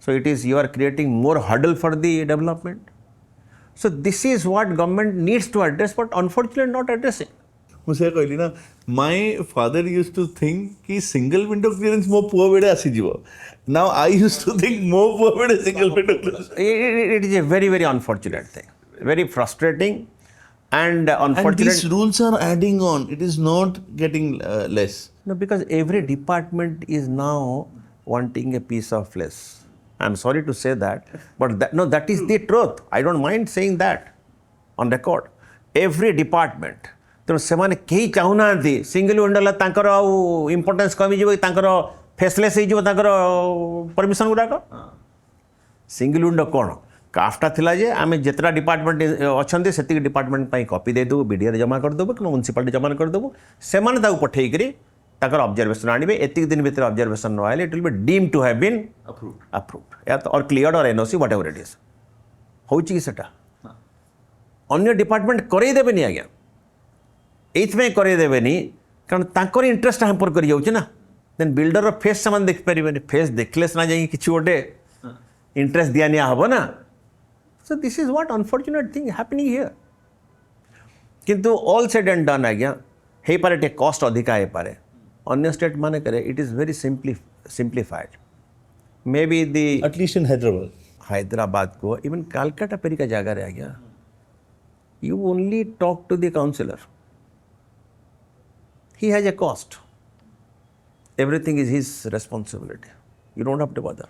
S2: so it is you are creating more hurdle for the development so this is what government needs to address but unfortunately not addressing
S1: मुझे कहली ना my father used to think कि single window clearance मो पुआ बेडे आसी जीवो now I used to think मो पुआ बेडे single window clearance
S2: It is a very, very unfortunate thing. Very frustrating and
S1: and
S2: unfortunate.
S1: these rules are adding on, it is not getting less.
S2: No, because every department is now wanting a piece of flesh. I'm sorry to say that, but that is the truth. I don't mind saying that on record. Every department. ତେଣୁ ସେମାନେ କେହି ଚାହୁଁନାହାନ୍ତି single window ତାଙ୍କର ଆଉ importance କମିଯିବ ତାଙ୍କର faceless ହେଇଯିବ ତାଙ୍କର ପରମିସନ୍ ଗୁଡ଼ାକ। ସିଙ୍ଗଲ ୱିଣ୍ଡୋ କ'ଣ କାଫ୍ଟା ଥିଲା ଯେ ଆମେ ଯେତେଟା ଡିପାର୍ଟମେଣ୍ଟ ଅଛନ୍ତି ସେତିକି ଡିପାର୍ଟମେଣ୍ଟ ପାଇଁ କପି ଦେଇଦେବୁ, ବିଡ଼ିଓରେ ଜମା କରିଦେବୁ କିମ୍ବା ମ୍ୟୁନିସିପାଲିଟି ଜମା କରିଦେବୁ, ସେମାନେ ତାକୁ ପଠେଇକରି ତାଙ୍କର ଅବଜରଭେସନ୍ ଆଣିବେ। ଏତିକି ଦିନ ଭିତରେ ଅବଜରଭେସନ୍ ନ ଆଇଲେ it will be deemed to have been approved or cleared or NOC whatever it is. ହେଉଛି କି ସେଟା? ଅନ୍ୟ ଡିପାର୍ଟମେଣ୍ଟ କରେଇ ଦେବେନି ଆଜ୍ଞା। ଏଇଥିପାଇଁ କରେଇ ଦେବେନି କାରଣ ତାଙ୍କର ଇଣ୍ଟରେଷ୍ଟ ହ୍ୟାମ୍ପର କରିଯାଉଛି ନା। ଦେନ୍ ବିଲ୍ଡରର ଫେସ୍ ସେମାନେ ଦେଖିପାରିବେନି। ଫେସ୍ ଦେଖିଲେ ସିନା ଯାଇକି କିଛି ଗୋଟେ ଇଣ୍ଟରେଷ୍ଟ ଦିଆ ନିଆ ହେବ ନା। So this is what unfortunate thing happening here. किंतु all said and done आज्ञा हे पारे टे कॉस्ट अधिका हे पारे अन्य स्टेट माने करे it is very simplified. Maybe the
S1: At least in
S2: Hyderabad को even Calcutta परिका जागा रहे आज्ञा you only talk to the councillor. He has a cost. Everything is his responsibility. You don't have to bother.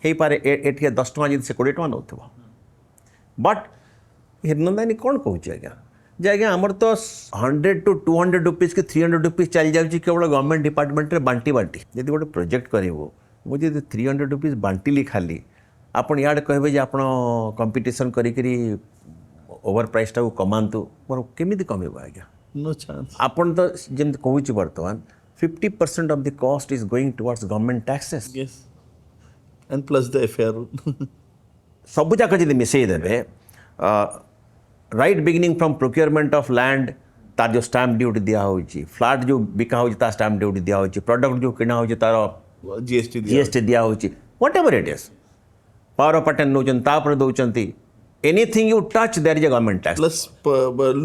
S2: ହେଇପାରେ ଏଠି 10 ଟଙ୍କା ଯଦି ସେ 20 ଟଙ୍କା ନେଉଥିବ। ବଟ୍ ହିରନନ୍ଦାନୀ କ'ଣ କହୁଛି ଆଜ୍ଞା ଯେ ଆଜ୍ଞା ଆମର ତ 100 to 200 rupees କି 300 rupees ଚାଲି ଯାଉଛି କେବଳ ଗଭର୍ଣ୍ଣମେଣ୍ଟ ଡିପାର୍ଟମେଣ୍ଟରେ ବାଣ୍ଟି ଯଦି ଗୋଟେ ପ୍ରୋଜେକ୍ଟ କରିବୁ ମୁଁ ଯଦି 300 rupees ବାଣ୍ଟିଲି ଖାଲି ଆପଣ ଇଆଡ଼େ କହିବେ ଯେ ଆପଣ କମ୍ପିଟିସନ୍ କରିକିରି ଓଭର ପ୍ରାଇସ୍ଟାକୁ କମାନ୍ତୁ, ମୋର କେମିତି କମିବ ଆଜ୍ଞା?
S1: no chance.
S2: ଆପଣ ତ ଯେମିତି କହୁଛି ବର୍ତ୍ତମାନ 50% ଅଫ୍ ଦି କଷ୍ଟ is going towards government taxes.
S1: Yes. And plus the FAR.
S2: ସବୁ ଯାକ ଯଦି ମିଶାଇ ଦେବେ right beginning from procurement of land ତାର ଯେଉଁ ଷ୍ଟାମ୍ପ ଡ୍ୟୁଟି ଦିଆହେଉଛି, ଫ୍ଲାଟ୍ ଯେଉଁ ବିକା ହେଉଛି ତା ଷ୍ଟାମ୍ପ ଡ୍ୟୁଟି ଦିଆହେଉଛି, ପ୍ରଡକ୍ଟ ଯେଉଁ କିଣା ହେଉଛି ତାର GST ଦିଆହେଉଛି, whatever it is, power of attorney ନେଉଛନ୍ତି ତାପରେ ଦେଉଛନ୍ତି, anything you touch there is a government tax.
S1: Plus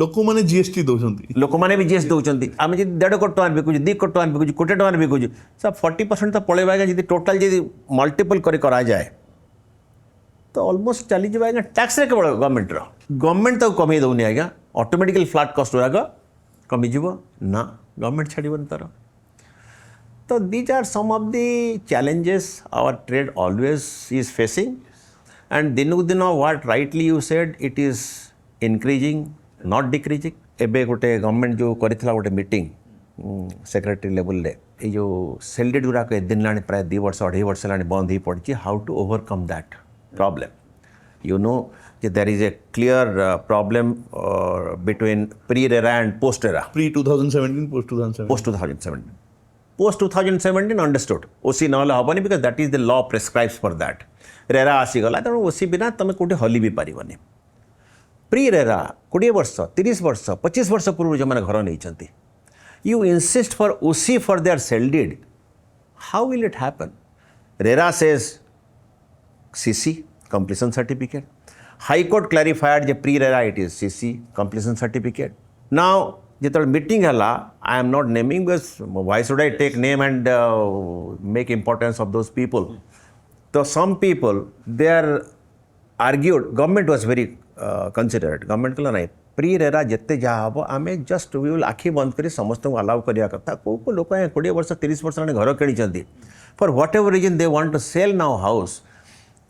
S1: ଲୋକମାନେ GST ଦେଉଛନ୍ତି।
S2: ଲୋକମାନେ ବି GST ଦେଉଛନ୍ତି। ଆମେ ଯଦି 1.5 କୋଟି ଟଙ୍କାର ବିକୁଛୁ, 2 କୋଟି ଟଙ୍କାର ବିକୁଛୁ, 1 କୋଟି ଟଙ୍କାର ବିକୁଛୁ, ସାର୍ 40% ତ ପଳେଇବା ଆଜ୍ଞା। ଯଦି ଟୋଟାଲ୍ ଯଦି ମଲ୍ଟିପଲ୍ କରି କରାଯାଏ ତ ଅଲମୋଷ୍ଟ ଚାଲିଯିବ ଆଜ୍ଞା ଟ୍ୟାକ୍ସରେ କେବଳ ଗଭର୍ଣ୍ଣମେଣ୍ଟର। ଗଭର୍ଣ୍ଣମେଣ୍ଟ ତାକୁ କମେଇ ଦେଉନି ଆଜ୍ଞା, ଅଟୋମେଟିକାଲି ଫ୍ଲାଟ୍ କଷ୍ଟ ଗୁଡ଼ାକ କମିଯିବ ନା, ଗଭର୍ଣ୍ଣମେଣ୍ଟ ଛାଡ଼ିବନି ତାର। ତ these are some of the challenges our trade always is facing. And dinuk dino what rightly you said, it is increasing, not decreasing. Ebe gote government jo karithila gote meeting secretary level le ei jo selded gura ko din lani pray 2 ବର୍ଷ 2.5 ବର୍ଷ lani band hi padichi, how to overcome that problem. You know there is a clear problem between pre-RERA and post-RERA.
S1: Pre-2017, post-2017.
S2: Post-2017. Post-2017 understood. OC নহলে হবনি because that is the law prescribes for that. RERA आसीगला तेणु OC बिना तुम कौटे हली भी पारनि। Pre RERA 20 वर्ष 30 वर्ष 25 वर्ष पूर्व जो मैंने घर नहीं, you insist for OC for their sale deed, how will it happen? RERA says CC completion certificate, high court clarified जे pre RERA it is CC completion certificate. Now जिते मीटिंग है, I am not naming because why should I take name and make importance of those people. So some people they are argued, government was very considerate. Government कला नहीं pre RERA जिते जहाँ हम आमे just we will आखि बंद करी समस्त को अलाउ करिया कथा। को लोक 20 वर्ष 30 वर्ष घर किणी for whatever reason they want to sell now house,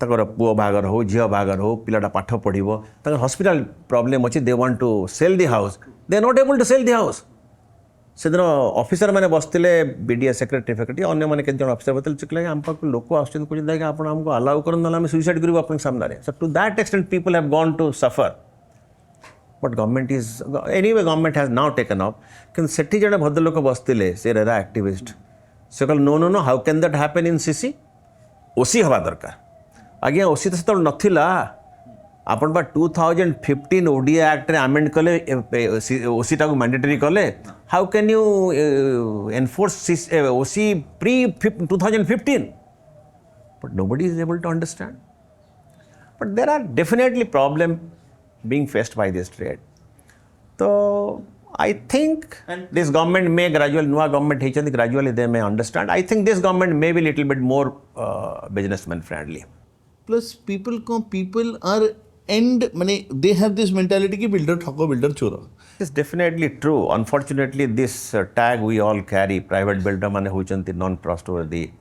S2: तकर पुओ बागर हो झील बागर हो पिलाटा पाठ पढ़िबो, तकर हॉस्पिटल प्रॉब्लम अच्छी, they want to sell the house, they are not able to sell the house. से दिन ऑफिसर मैंने बसते बीडीए सेक्रेटरी फैक्रेटरी अन्य मैंने केते जन ऑफिसर बतल चिकले आम पाक लोक आछन को कि आपण हमको अलाउ करन ना, हम सुसाइड करिवो अपन सामने। So to that extent people have gone to suffer, but government is anyway government has now taken up. कि सेठी जने भद्रलोक बसते से रेरा एक्टिविस्ट से कहल no no no how can that happen in CC, OC हवा दरकार आज्ञा। ओसी तो से नथिला आपण बा 2015 ओडिया एक्ट रे अमेंड कले ओसी टाको मैंडेटरी कले, how can you enforce OC pre 2015? But nobody is able to understand. But there are definitely problem being faced by this trade. So I think this government may gradually, new government gradually they may understand. I think this government may be little bit more businessman friendly.
S1: Plus people are they have this mentality ki builder thako, builder chora.
S2: It's definitely true. Unfortunately, this tag we all carry, private builder mane huchanti non-trustworthy,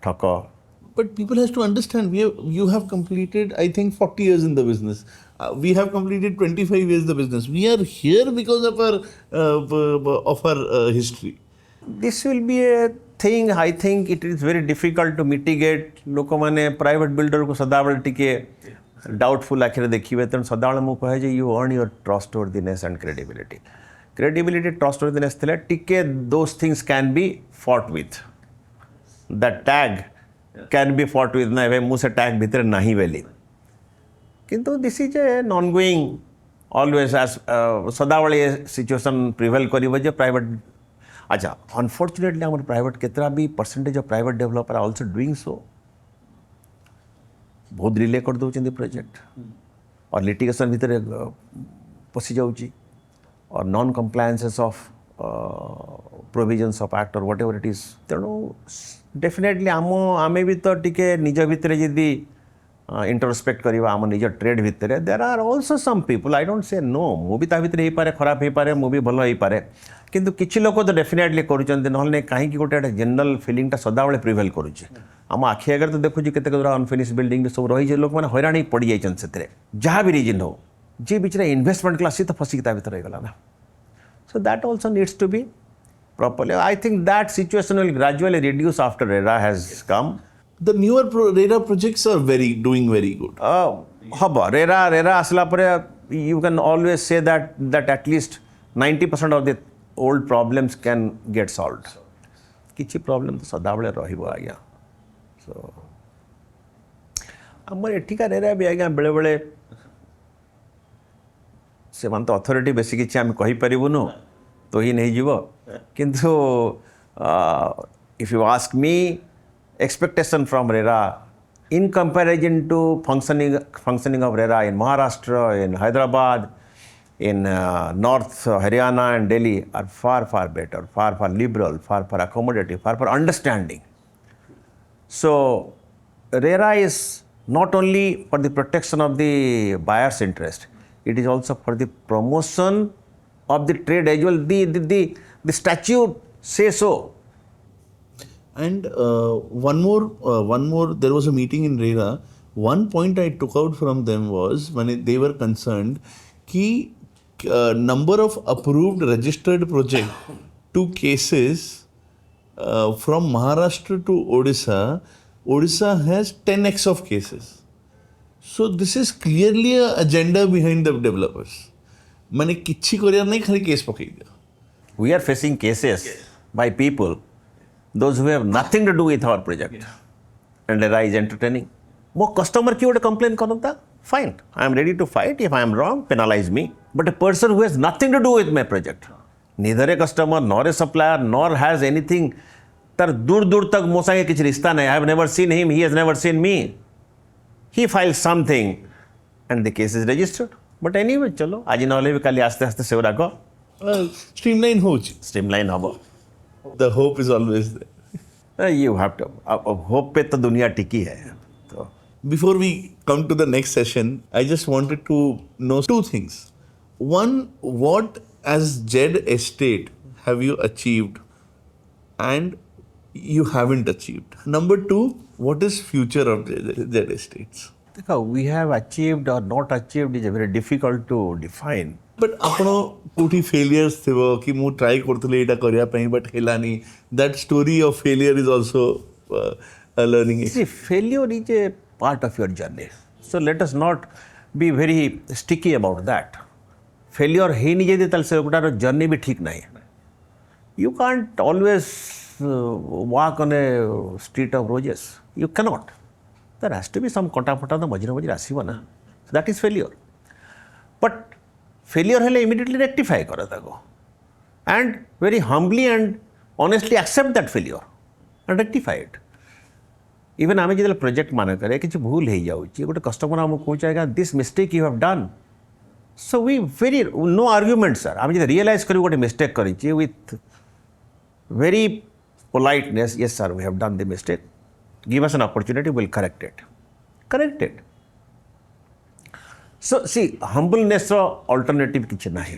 S2: thako.
S1: But people has to understand, you have completed, I think, 40 years in the business. We have completed 25 years in the business. We are here because of our history.
S2: This will be a thing, I think it is very difficult to mitigate. लोक माने private builder को सदाबल टिके doubtful आखिर देखिए तो सदाबल मु कहे जे you earn your trustworthiness and credibility. Credibility, trustworthiness थिले टिके those things can be fought with. That tag can be fought with ना वे मुझे tag भीतर नहीं वेली. किंतु this is an ongoing always as सदाबल ये situation prevail करी वजह private. अच्छा, unfortunately our private कितना भी percentage of private developer are also doing so. बहुत डिले कर दौरान प्रोजेक्ट और लिटिगेशन भीतर पशि जाऊँगी और non compliances of provisions of act और व्हाट एवर इट इज तेणु डेफिनेटली आमे भी तो टिके निज भितर जदि इंट्रोस्पेक्ट करवा आम निज ट्रेड भितर there are also some people I don't say no मु भी ता भितर पारे खराब हो पारे मु भी भल हो पारे किंतु किछि लोक तो डेफिनेटली करूछन्ते नहले कहीं गोटे जनरल फीलिंगटा सदाबले प्रिवेल करूछे आम आखि आगे तो देखुची केते गुरा अनफिनिश बिल्डिंग भी सब रही लोक मैंने हैरान ही पड़ जाइछन सेतरे जहाँ भी रीजन हो जे बीच इन्वेस्टमेंट क्लास सी तो फसिक ता भितर रहीगला ना so that also needs to be properly. I think that situation will gradually reduce after RERA has come.
S1: The newer RERA projects are doing very good.
S2: Haba RERA asla pare you can always say that at least 90% of the old problems can get solved. Kichi problem to sadabale rahibo agya. So amar etika RERA bi agya bele bele se man to authority basic kichi am kahi paribunu तो ही नहीं जीव किंतु if you ask me expectation from RERA in comparison to functioning of RERA in Maharashtra in Hyderabad in north Haryana and Delhi are far better far liberal far accommodative far understanding so RERA is not only for the protection of the buyers interest it is also for the promotion of the trade as well. The statute says so.
S1: And one more. There was a meeting in RERA. One point I took out from them was when they were concerned, कि number of approved registered project to cases from Maharashtra to Odisha has 10x of cases. So this is clearly an agenda behind the developers. मैंने किच्छी career नहीं खाली case पकई दिया.
S2: We are facing cases by people, those who have nothing to do with our project, and RERA is entertaining. वो customer की ओर complain करता, fine, I am ready to fight. If I am wrong, penalize me. But a person who has nothing to do with my project, neither a customer nor a supplier nor has anything, तर दूर तक मोसा के किछ रिश्ता नहीं. I have never seen him, he has never seen me. He files something, and the case is registered. But anyway, चलो आज नहले भी काली आस्ते आस्ते सेवा राखो
S1: streamline होची.
S2: स्ट्रीमलाइन हबो.
S1: The hope is always there.
S2: You have to hope पे तो दुनिया टिकी है. तो
S1: before we come to the next session, I just wanted to know two things. One, what as Jed Estate have you achieved and you haven't achieved? Number two, what is future of Jed Estates?
S2: we have achieved or not achieved is very difficult to define.
S1: But आपनो कोठी failures थिबो कि मु try करथले एटा करिया पई but हेलानी. That story of failure is also a learning experience.
S2: See, failure is a part of your journey. So let us not be very sticky about that. Failure ही नहीं जदि तल से ओटार journey भी ठीक नहीं. You can't always walk on a street of roses. You cannot. There has to be some kota-fota the majire asibo na. So that is failure. But failure hele immediately rectify kara tago. And very humbly and honestly accept that failure and rectify it. Even आमे जितले project माने करे किछि भूल हे जाउची गोटे customer हमको कहूचाएगा this mistake you have done. So we very no arguments sir. आम जब realize करी गोटे mistake करी with very politeness, yes sir, we have done the mistake. Give us an opportunity, we'll correct it. Correct it. So see, humbleness or alternative किछ नहीं.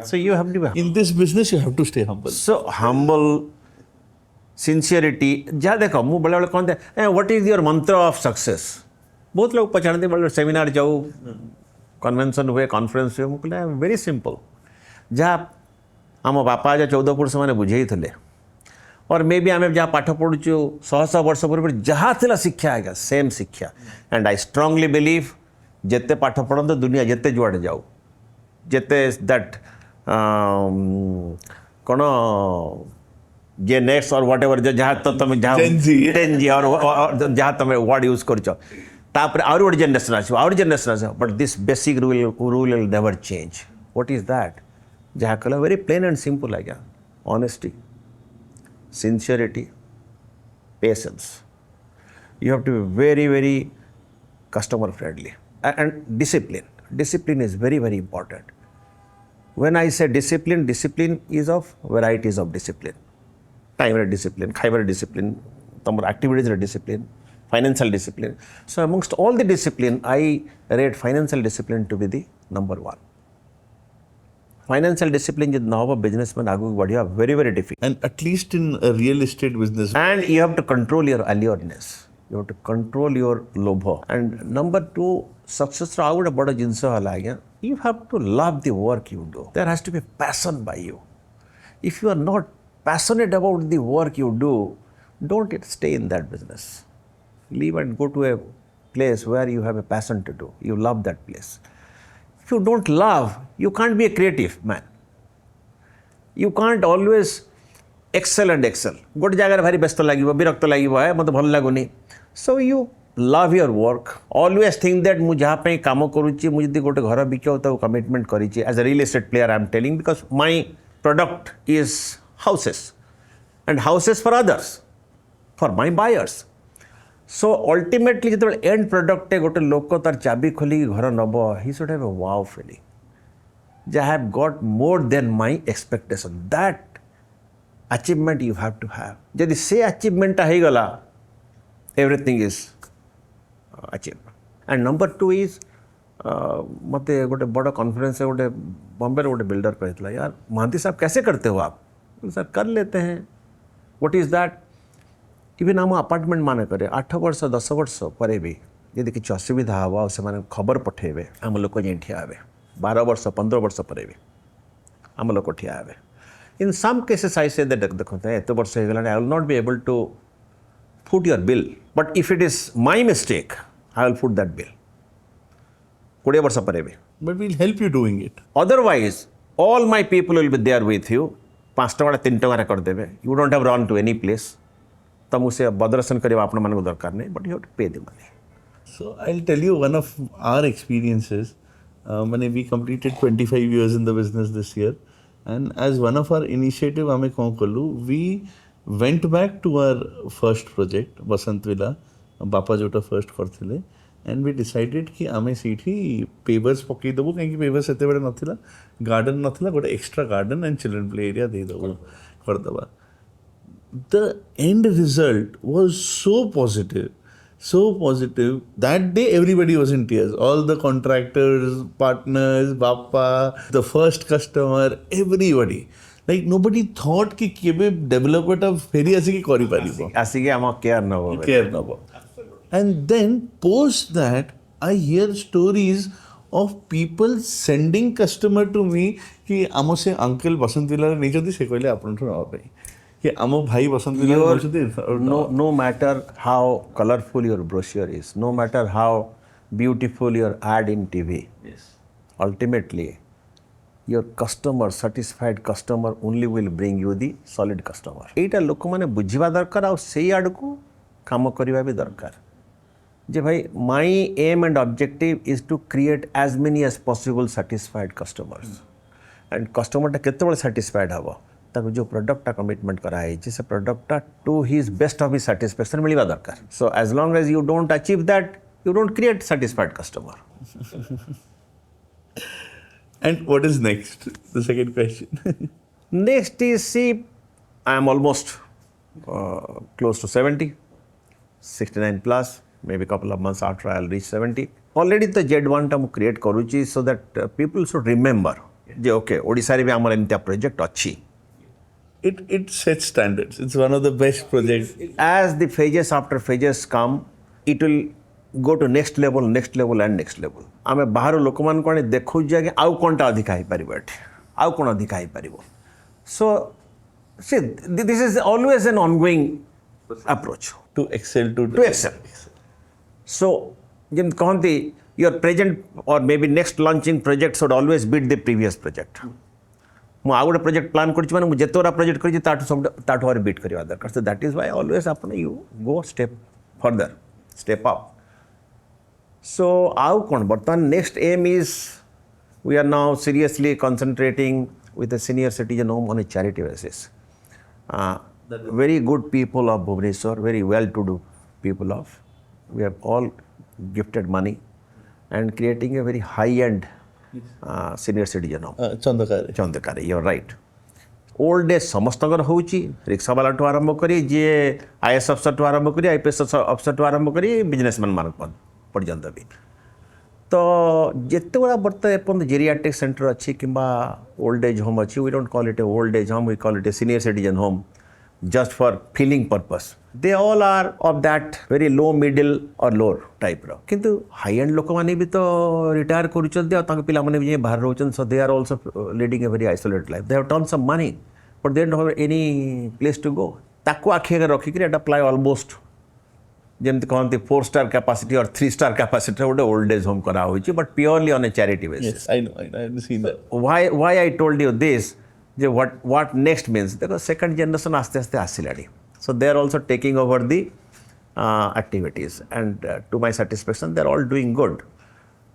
S2: So you have to be
S1: In this business, you have to stay humble.
S2: so humble, sincerity. जहाँ देखो मुँह बड़े बड़े कौन थे what is your mantra of success? बहुत लोग पहचानते बड़े सेमिनार जाओ कन्वेंशन हुए कॉन्फ्रेंस हुए मुझे वेरी सिंपल जहाँ आम बापा जहाँ 14 पुरुष मैंने बुझे थे और मे बी आम जहाँ पाठ पढ़ुचु 100 वर्ष पूर्व जहाँ थी शिक्षा आएगा सेम शिक्षा एंड आई स्ट्रांगली बिलीव जिते पाठ पढ़ते दुनिया जिते जुआड़े जाऊ जिते दैट कौन जे नेक्स्ट और व्हाट एवर जहाँ तो तुम जहाँ Gen Z और जहाँ तुम वर्ड यूज कर आउर गोटे जेनरेशन आस but this basic rule will never change what is that जहाँ कल वेरी प्लेन एंड सिंपल आज्ञा honesty sincerity, patience. You have to be very, very customer friendly and discipline. Discipline is very, very important. When I say discipline, discipline is of varieties of discipline. Time discipline, khaibar discipline, activities discipline, financial discipline. So amongst all the discipline, I rate financial discipline to be the number one. Financial discipline is now a businessman agu badhiya very very difficult.
S1: And at least in a real estate business.
S2: And you have to control your allureness. You have to control your lobha. And number two, success ra gote bada jinsa hala agya. You have to love the work you do. There has to be passion by you. If you are not passionate about the work you do, don't stay in that business. Leave and go to a place where you have a passion to do. You love that place. If you don't love, you can't be a creative man. You can't always excel and excel. गोटे जगह भारी व्यस्त लगे विरक्त लगे मत भल लगुनि so you love your work always think that मुझे जहाँ पे काम करुच्ची मुझे गोटे घर बिक कमिटमेंट करी as a real estate player I am telling because my product is houses and houses for others for my buyers so ultimately जो एंड प्रोडक्ट गोटे लोक तार चाबी खोलिक घर नब he should have a wow feeling जै have got more than my expectation that achievement you have to have जदि से अचीवमेंटा हो गला everything is achieve and number two is मत गोटे बड़ कॉन्फ्रेंस गोटे बॉम्बे गोटे बिल्डर कहता यार महांती साहब कैसे करते हो आप सर कर लेते हैं व्हाट इज दैट इवन आम अपार्टमेंट मान करे 8 वर्ष 10 वर्ष पर भी यदि किसी असुविधा हम से खबर पठेबे आम लोक जाए ठिया हे 12 वर्ष 15 वर्ष पर भी आम लोक ठिया हे इन सम केसेस आई से देखते एत वर्ष हो गला I will not be able to foot your bill but if it is my mistake I will foot that bill 20 वर्ष पर भी
S1: But we'll help you doing it.
S2: Otherwise all my people will be there with you 5 टका 3 टका करदेवे you don't have run to any place तो मुझे बदरसन करवा आपण मान दरकार नहीं but you have to pay the money
S1: So I'll tell you one of our experiences. When we completed 25 years in the business this year, and as one of our initiative, we went back to our first project, Basant Villa, Bapa Jota first करथिले, and we decided कि आमे सीठी pavers पकई दबो कहीं pavers एते बड़े नथिला, garden नथिला, गोटे extra garden and children play area दे दबो कर दबा. The end result was so positive that day everybody was in tears. All the contractors, partners, Bappa, the first customer, everybody. Like nobody thought कि केबे developer टा फेरी ऐसे की करी पारिबो.
S2: आसी के आम केयर न हो.
S1: And then post that I hear stories of people sending customer to me कि आमो से अंकल बसंत विला नहीं जदी से कहले आपन ठो न भाई कि आमो भाई बसंत villa
S2: no matter how colorful your brochure is, no matter how beautiful your ad in TV,
S1: yes,
S2: ultimately your customer, satisfied customer only will bring you the solid customer. एटा लोक माने बुझिबा दरकार आ सेई आड को काम करिबा भी दरकार जे भाई my aim and objective is to create as many as possible satisfied customers. And customer टा केते बळे satisfied हबो ताको जो प्रोडक्ट टा कमिटमेंट कराई से प्रोडक्ट टा to his best of his satisfaction मिलवा दरकार. So as long as you don't achieve that you don't create satisfied customer.
S1: And what is next? The second question.
S2: Next is, see, I am almost close to 70, 69 plus, maybe a couple of months after I'll reach 70. Already the Z1 टा create करूची so that people should remember J okay Odisha रे भी आमर एंता project अच्छी.
S1: It sets standards. It's one of the best projects.
S2: As the phases after phases come, it will go to next level and next level. आमे बाहर लोक मान को देखु जे आउ कोनटा अधिका ही परिबो एठी आउ कोन अधिका ही परिबो. So see, this is always an ongoing approach
S1: To excel, to
S2: excel. So ଯେମିତି କହନ୍ତି your present or maybe next launching project should always beat the previous project. ମୁଁ ଆଉ ଗୋଟେ ପ୍ରୋଜେକ୍ଟ ପ୍ଲାନ୍ କରିଛି ମାନେ ମୁଁ ଯେତେ ଗୁଡ଼ା ପ୍ରୋଜେକ୍ଟ କରିଛି ତାଠୁ ଆହୁରି ବିଟ୍ କରିବା ଦରକାର. So that is why always ଆପଣ you go step further, step up. So ଆଉ କ'ଣ ବର୍ତ୍ତମାନ next aim is we are now seriously concentrating with the senior citizen home on a charity basis. Very good people of Bhubaneswar, very well-to-do people of, we have all gifted money and creating a very high-end senior citizen home. Chandakare, you're right. Old age ସମସ୍ତଙ୍କର ହେଉଛି ରିକ୍ସାବାଲାଠୁ ଆରମ୍ଭ କରି ଯିଏ IAS ଅଫିସରଠୁ ଆରମ୍ଭ କରି IPS ଅଫିସରଠୁ ଆରମ୍ଭ କରି businessman ମାନଙ୍କ ପର୍ଯ୍ୟନ୍ତ ବି. ତ ଯେତେଗୁଡ଼ା ବର୍ତ୍ତମାନ ଏପର୍ଯ୍ୟନ୍ତ ଜେରିଆଟ୍ରିକ୍ ସେଣ୍ଟର ଅଛି କିମ୍ବା ଓଲ୍ଡ ଏଜ୍ ହୋମ୍ ଅଛି, we don't call it a old age home, we call it a senior citizen home just for feeling purpose. They all are of that very low, middle or lower type ର. କିନ୍ତୁ high end ଲୋକମାନେ ବି ତ retire କରୁଛନ୍ତି ଆଉ ତାଙ୍କ ପିଲାମାନେ ବି ଯାଇ ବାହାରେ ରହୁଛନ୍ତି. So they are also leading a very isolated life. They have tons of money but they don't have any place to go. ତାକୁ ଆଖି ଆଗରେ ରଖିକିରି ଏଟା ପ୍ରାୟ almost ଯେମିତି କହନ୍ତି 4-star capacity or 3-star capacity ଗୋଟେ old age home କରାହଉଛି but purely on a charity basis.
S1: Yes, I know. I've seen that.
S2: Why I told you this, what next means, because second generation आस्ते आस्ते आसिलाड़ी. So they are also taking over the activities and to my satisfaction they are all doing good.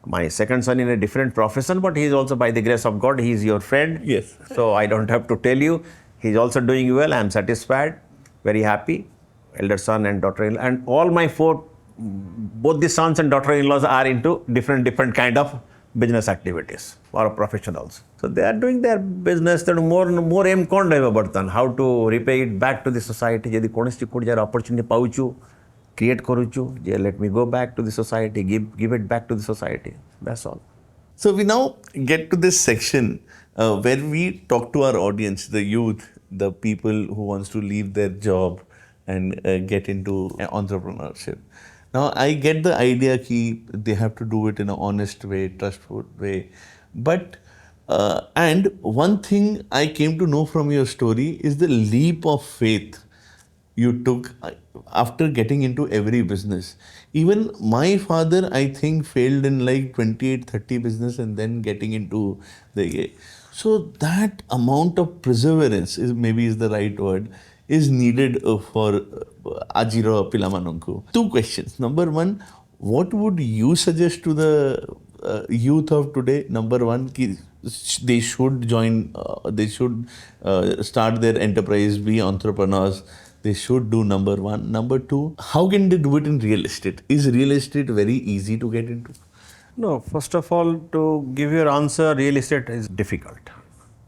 S2: My second son in a different profession but he is also, by the grace of God, he is your friend.
S1: Yes.
S2: So I don't have to tell you, he is also doing well. I am satisfied, very happy. Elder son and daughter-in-law, and all my four, both the sons and daughter-in-laws are into different kind of business activities or professionals. So they are doing their business. Then more aim कौन रहेगा बर्तन, how to repay it back to the society. यदि कौन सी कोई जरा opportunity पाऊचू, create करूचू, J let me go back to the society, give it back to the society. That's all.
S1: So we now get to this section where we talk to our audience, the youth, the people who wants to leave their job and get into entrepreneurship. Now, I get the idea that they have to do it in an honest way, trustful way. But, and one thing I came to know from your story is the leap of faith you took after getting into every business. Even my father, I think, failed in like 28, 30 business and then getting into the... So that amount of perseverance is the right word, is needed for Ajiro Pilamanunku. Two questions. Number one, what would you suggest to the youth of today? Number one, they should join, they should start their enterprise, be entrepreneurs. They should do number one. Number two, how can they do it in real estate? Is real estate very easy to get into?
S2: No, first of all, to give your answer, real estate is difficult.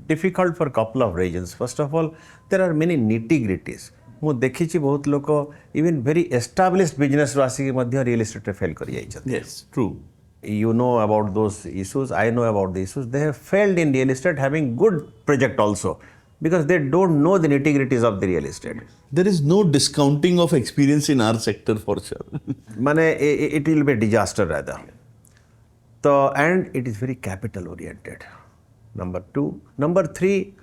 S2: Difficult for a couple of reasons. First of all, there are many nitty-gritties. ମୁଁ ଦେଖିଛି ବହୁତ ଲୋକ even very established business ରୁ ଆସିକି ମଧ୍ୟ real estate ରେ fail କରି ଯାଇଛନ୍ତି.
S1: Yes, true.
S2: You know about those issues. I know about the issues. They have failed in real estate having good project also because they don't know the nitty-gritties of the real estate.
S1: There is no discounting of experience in our sector for sure.
S2: माने it will be a disaster rather. So, and it is very capital oriented. Number two. Number three,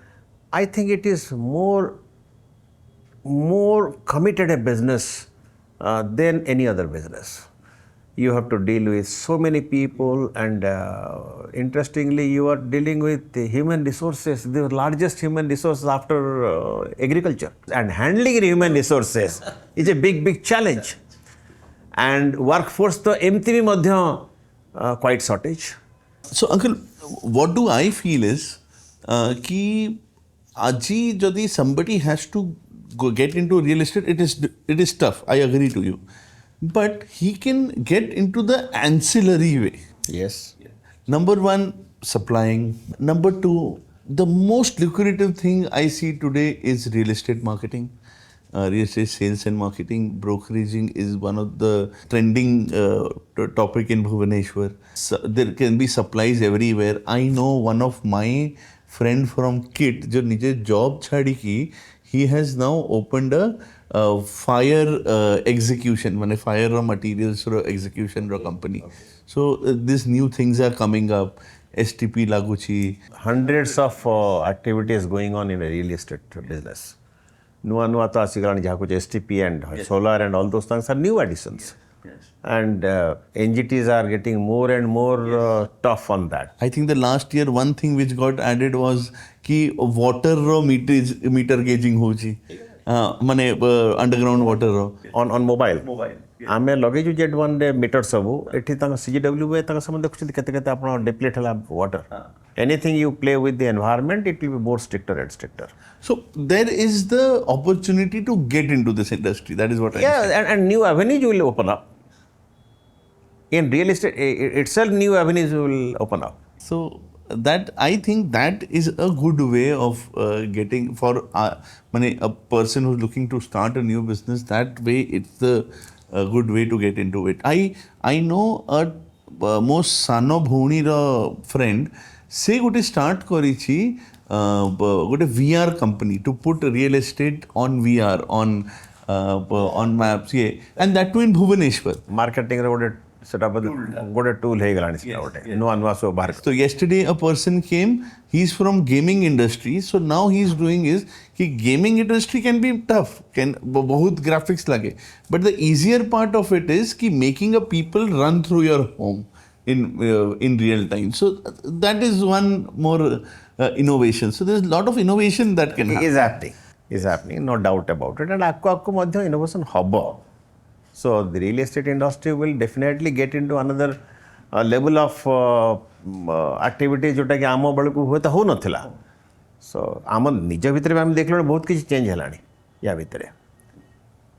S2: I think it is more committed a business than any other business. You have to deal with so many people and interestingly, you are dealing with the human resources, the largest human resources after agriculture. And handling human resources is a big challenge. And workforce to एमती भी मध्य quite shortage.
S1: So, Uncle, what do I feel is कि aji jodi somebody has to go get into real estate, it is tough. I agree to you, but he can get into the ancillary way.
S2: Yes.
S1: Number one, supplying. Number two, the most lucrative thing I see today is real estate marketing. Real estate sales and marketing, brokeraging is one of the trending topic in Bhubaneswar. So there can be supplies everywhere. I know one of my friend from KIT, जो निजे job छाड़ी की, he has now opened a fire execution, माने fire raw materials raw execution raw company. So these new things are coming up. STP Laguchi.
S2: Hundreds of activities going on in a real estate business. Nua to asigala jaha kuch STP and solar and all those things are new additions. And NGTs are getting more and more tough on that.
S1: I think the last year one thing which got added was कि water रो meter gauging होची, माने underground water row
S2: on mobile. आमे लगे जो jet one day metre सबू एठी तांग CGW वे तांग समझ देखुछ केते केते आपन डिप्लीट हला water. Anything you play with the environment, it will be more stricter and stricter.
S1: So there is the opportunity to get into this industry. That is what I
S2: Yeah, and new avenues will open up. In real estate itself, new avenues will open up.
S1: So that I think that is a good way of getting for a person who's looking to start a new business. That way, it's the good way to get into it. I know a most sano bhunira friend. Se gote start korichi gote VR company to put real estate on VR on maps, yeah, and that too in Bhubaneswar.
S2: Marketing road set up good tool hai galani no anvaso bar.
S1: So yesterday a person came, he's from gaming industry, so now he's doing is कि gaming industry can be tough, can बहुत graphics लगे, but the easier part of it is कि making a people run through your home in real time. So that is one more innovation. So there's a lot of innovation that can happen.
S2: Is happening, no doubt about it. And आपको मध्य innovation hub. So the real estate industry will definitely get into another level of activity जोटा कि आमो बड़े को हुए तो हो न थिला. So आमो निज भीतर में हम देख लो बहुत किसी चेंज हेलानी या भीतरे.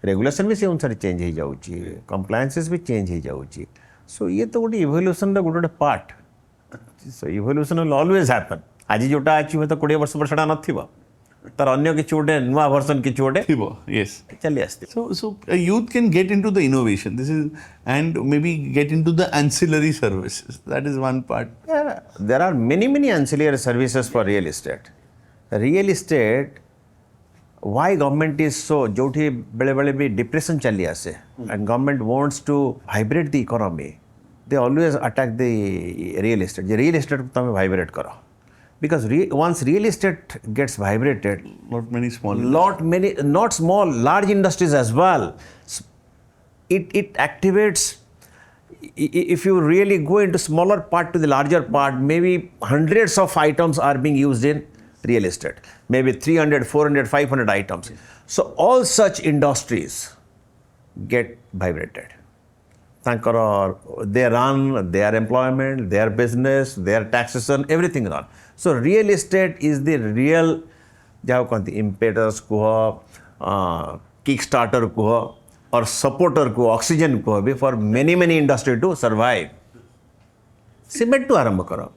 S2: रेगुलेशन भी से उन सारी चेंज ही जाऊँची, compliances भी चेंज ही जाऊँची. So ये तो गोटे evolution दा गोटे part. So evolution will always happen. आज जोटा अच्छी हुए तो 20 वर्ष पर सड़ा न थिबा. तर अन्य किछु गोटे नुआ वर्जन किछु गोटे
S1: थिबो. Yes.
S2: चली आस्ते.
S1: So a youth can get into the innovation. This is and maybe get into the ancillary services. That is one part.
S2: Yeah, there are many ancillary services for real estate. Real estate, why government is so जोठी बड़े भी depression चली आसे and government wants to vibrate the economy. They always attack the real estate. The real estate को तमें vibrate करो. Because once real estate gets vibrated,
S1: Not many,
S2: not small, large industries as well. It activates. If you really go into smaller part to the larger part, maybe hundreds of items are being used in real estate. Maybe 300, 400, 500 items. So all such industries get vibrated. They run their employment, their business, their taxation, everything run. So real estate is the real, जाओ कहते impetus को, kickstarter को, or supporter को, oxygen को भी for many industry to survive. Cement to आरंभ करो.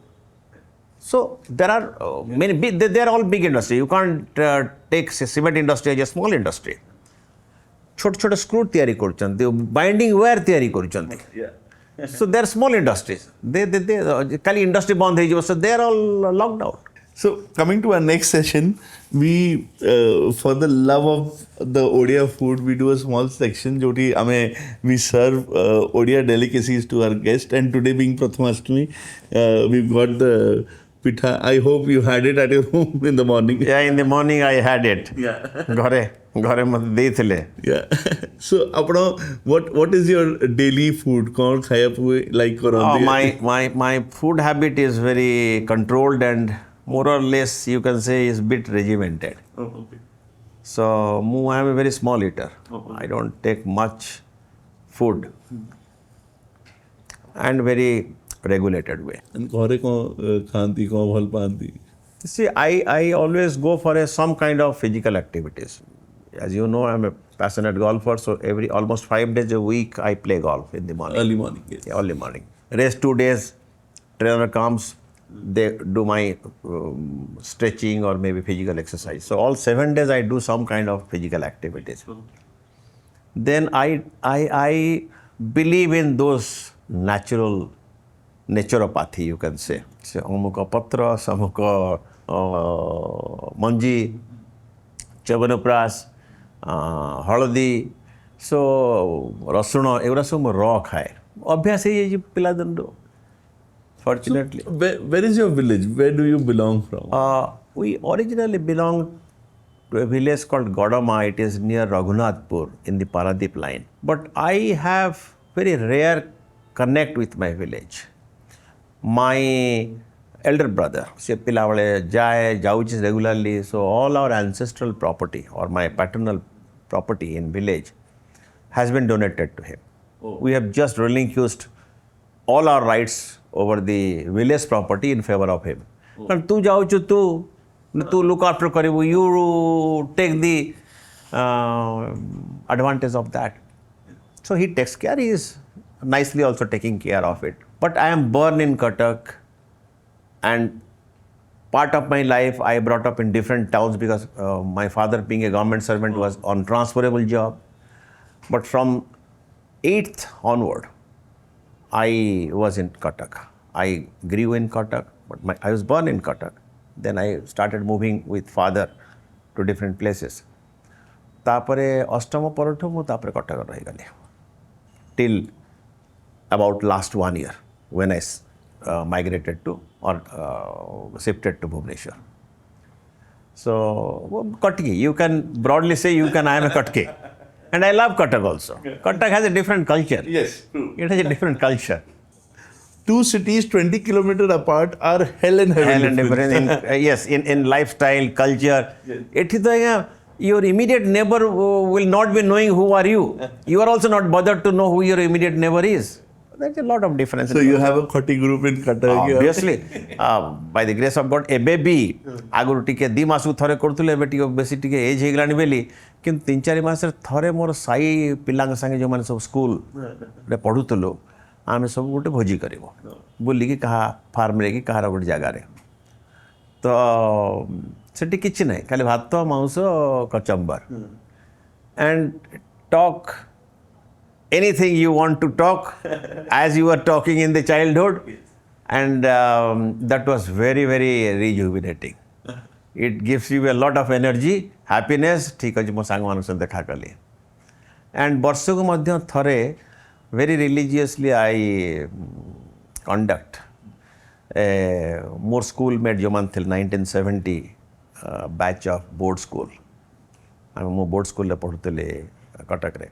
S2: So there are many big, they are all big industry. You can't take cement industry as a small industry. छोटे screw तैयारी करचंती, binding wire तैयारी करचंती. So they are small industries. They खाली industry बंद हो, so they are all locked out.
S1: So coming to our next session, we for the love of the Odia food, we do a small section joti we serve Odia delicacies to our guest, and today being Prathamashtami, we've got the pitha. I hope you had it at your home in the morning.
S2: Yeah, in the morning I had it.
S1: Yeah.
S2: घरे मत देइथिले.
S1: Yeah. So apno what is your daily food? कौन खाया पुए like करते?
S2: My food habit is very controlled and more or less you can say is bit regimented.
S1: Oh, okay.
S2: So I am a very small eater. I don't take much food and very regulated way.
S1: And घरे कौन खाती कौन भल पाती?
S2: See, I always go for some kind of physical activities. As you know, I'm a passionate golfer, so almost 5 days a week I play golf in the morning.
S1: Early morning. Yes.
S2: Yeah, early morning. Rest 2 days, trainer comes, they do my stretching or maybe physical exercise. So all 7 days I do some kind of physical activities. Then I believe in those naturopathy, you can say. So amuka patra, samuka manji, chabanupras, haladi, so rasuna, एवरा सब raw खाए. अभ्यास है ये पिला दंडो. Fortunately.
S1: So, where is your village? Where do you belong from?
S2: We originally belonged to a village called Godama. It is near Raghunathpur in the Paradip line. But I have very rare connect with my village. My elder brother, se pilavale jauchis regularly. So all our ancestral property or my paternal property in village has been donated to him. We have just relinquished all our rights over the village property in favor of him. But tu jauchu tu look after karibu, you take the advantage of that. So he takes care. He is nicely also taking care of it. But I am born in Cuttack, and part of my life I brought up in different towns because my father, being a government servant, was on transferable job. But from 8th onward, I was in Cuttack. I grew in Cuttack, but I was born in Cuttack. Then I started moving with father to different places. Tapare Ashtama Parathu mu tapare Cuttack rahi gali till about last 1 year when I migrated to or shifted to Bhubaneswar. So Cuttack, you can broadly say I am a Cuttack. And I love Cuttack also. Cuttack has a different culture.
S1: Yes, true.
S2: It has a different culture.
S1: Two cities 20 kilometers apart are hell and heaven.
S2: Hell and different. Yes, in lifestyle, culture. Yes. Your immediate neighbor will not be knowing who are you. You are also not bothered to know who your immediate neighbor is. There's a lot of difference.
S1: So you have a Khoti group in Cuttack.
S2: Obviously. By the grace of God, a baby, aguru tike 2 masu thore korthule, ebe tike besi tike age heglani beli. Kintu 3-4 masar thore mor sai pilanga sange jo mane सब school रे पढुतलो आमे सब गोटे भोजी करिवो बोली कि कहा farm रे कि कहा गोटे जगह रे तो सेठी किछि नै खाली भात मांस कचंबर and talk anything you want to talk as you were talking in the childhood, and that was very, very rejuvenating. It gives you a lot of energy, happiness. ठीक है जी मो सांग मानुस देखा कली and वर्ष को मध्य थरे very religiously I conduct more schoolmate जो मान थे 1970 batch of board school. मो बोर्ड स्कूल पढ़ुते कटक रे.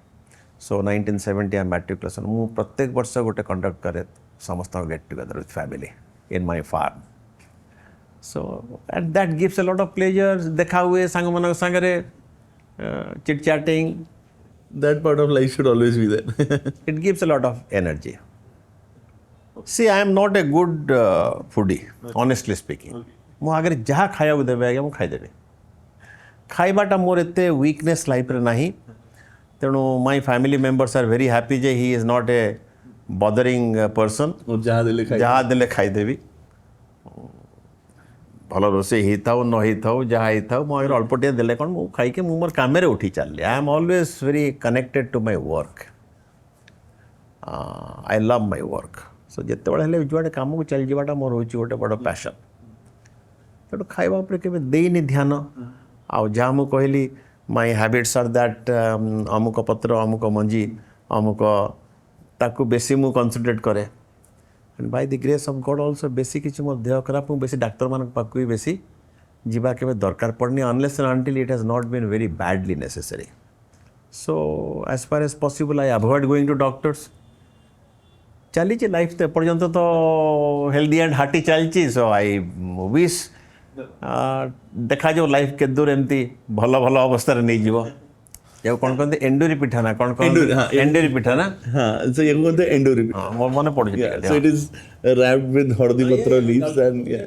S2: So 1970 I matriculation. मु प्रत्येक वर्ष गोटे कंडक्ट करे समस्त get together with family in my farm. So and that gives a lot of pleasure. देखा हुए सांग मन संगरे chit chatting.
S1: That part of life should always be there.
S2: It gives a lot of energy. See, I am not a good foodie, honestly speaking. मु अगर जहाँ खाया वो देवे आगे मु खाई देवे. खाइबाटा मोर एते weakness life रे नहीं. तेणु my family members are very happy जे he is not a bothering person. जहाँ देले खाई देवी. भल रोसे ही था न ही था जहाँ ही था मोर अल्पटिया देले कौन मु खाई के मु मोर काम रे उठी चल. I am always very connected to my work. I love my work. So जिते बड़े हेले जुआडे काम को चल जीवाटा मोर होची गोटे बड़ पैशन. तेणु खाइबा ऊपर केबे देइनी ध्यान. आ जहाँ मु कहली my habits are that अमुक पत्र अमुक मंजी अमुक ताकू बेसी मु concentrate करे. And by the grace of God also बेसी किछि मोर देह खराब मु बेसी डॉक्टर मानक पाकू बेसी जीवा केबे दरकार पड़नी unless and until it has not been very badly necessary. So as far as possible I avoid going to doctors. चली लाइफ ते पर्यंत तो हेल्दी एंड हार्टी चलची. So I wish देखा जो लाइफ के दूर एमती भल भल अवस्था नहीं जीवो. ये कौन कहते एंडुरी पिठा ना कौन एंडुरी पिठा ना.
S1: हाँ, so ये कहते एंडुरी पिठा.
S2: मोर मने पड़ गया.
S1: So it is wrapped with हल्दी पत्र leaves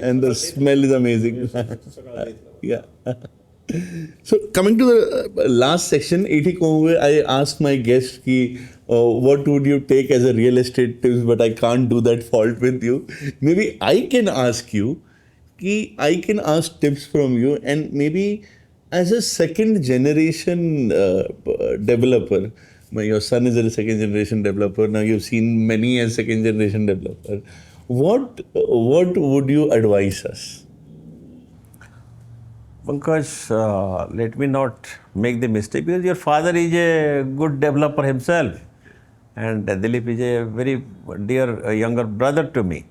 S1: and the smell is amazing. Yeah. So coming to the last section, I ask my guest what would you take as a real estate tips, but I can't do that fault with you. Maybe I can ask you, I can ask tips from you, and maybe as a second generation developer, your son is a second generation developer. Now you've seen many as second generation developer. What would you advise us?
S2: Pankaj, let me not make the mistake, because your father is a good developer himself, and Dilip is a very dear younger brother to me.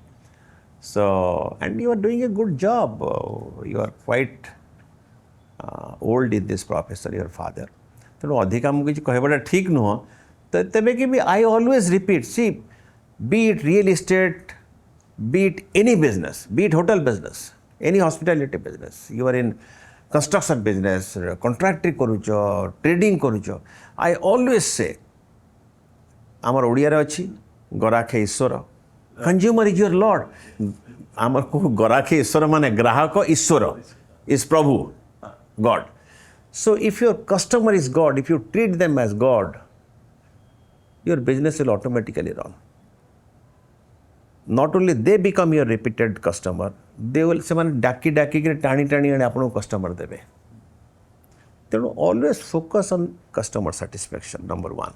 S2: So, and you are doing a good job. You are quite old in this profession, your father. ତେଣୁ ଅଧିକା ଆମକୁ କିଛି କହିବାଟା ଠିକ୍ ନୁହଁ। ତେବେ କି ବି I always repeat, see, be it real estate, be it any business, be it hotel business, any hospitality business, you are in construction business, contracting କରୁଛ, trading କରୁଛ, I always say, ଆମର ଓଡ଼ିଆରେ ଅଛି ଗରାଖେ ଈଶ୍ୱର, consumer is your lord. ଆମର ଗରାଖେ ଈଶ୍ୱର ମାନେ ଗ୍ରାହକ ଈଶ୍ୱର is ପ୍ରଭୁ, God. So if your customer is God, if you treat them as God, your business will automatically run. Not only they become your repeated customer, they will ସେମାନେ ଡାକି ଟାଣି ଆଣି ଆପଣଙ୍କୁ କଷ୍ଟମର ଦେବେ। ତେଣୁ always focus on customer satisfaction, number one.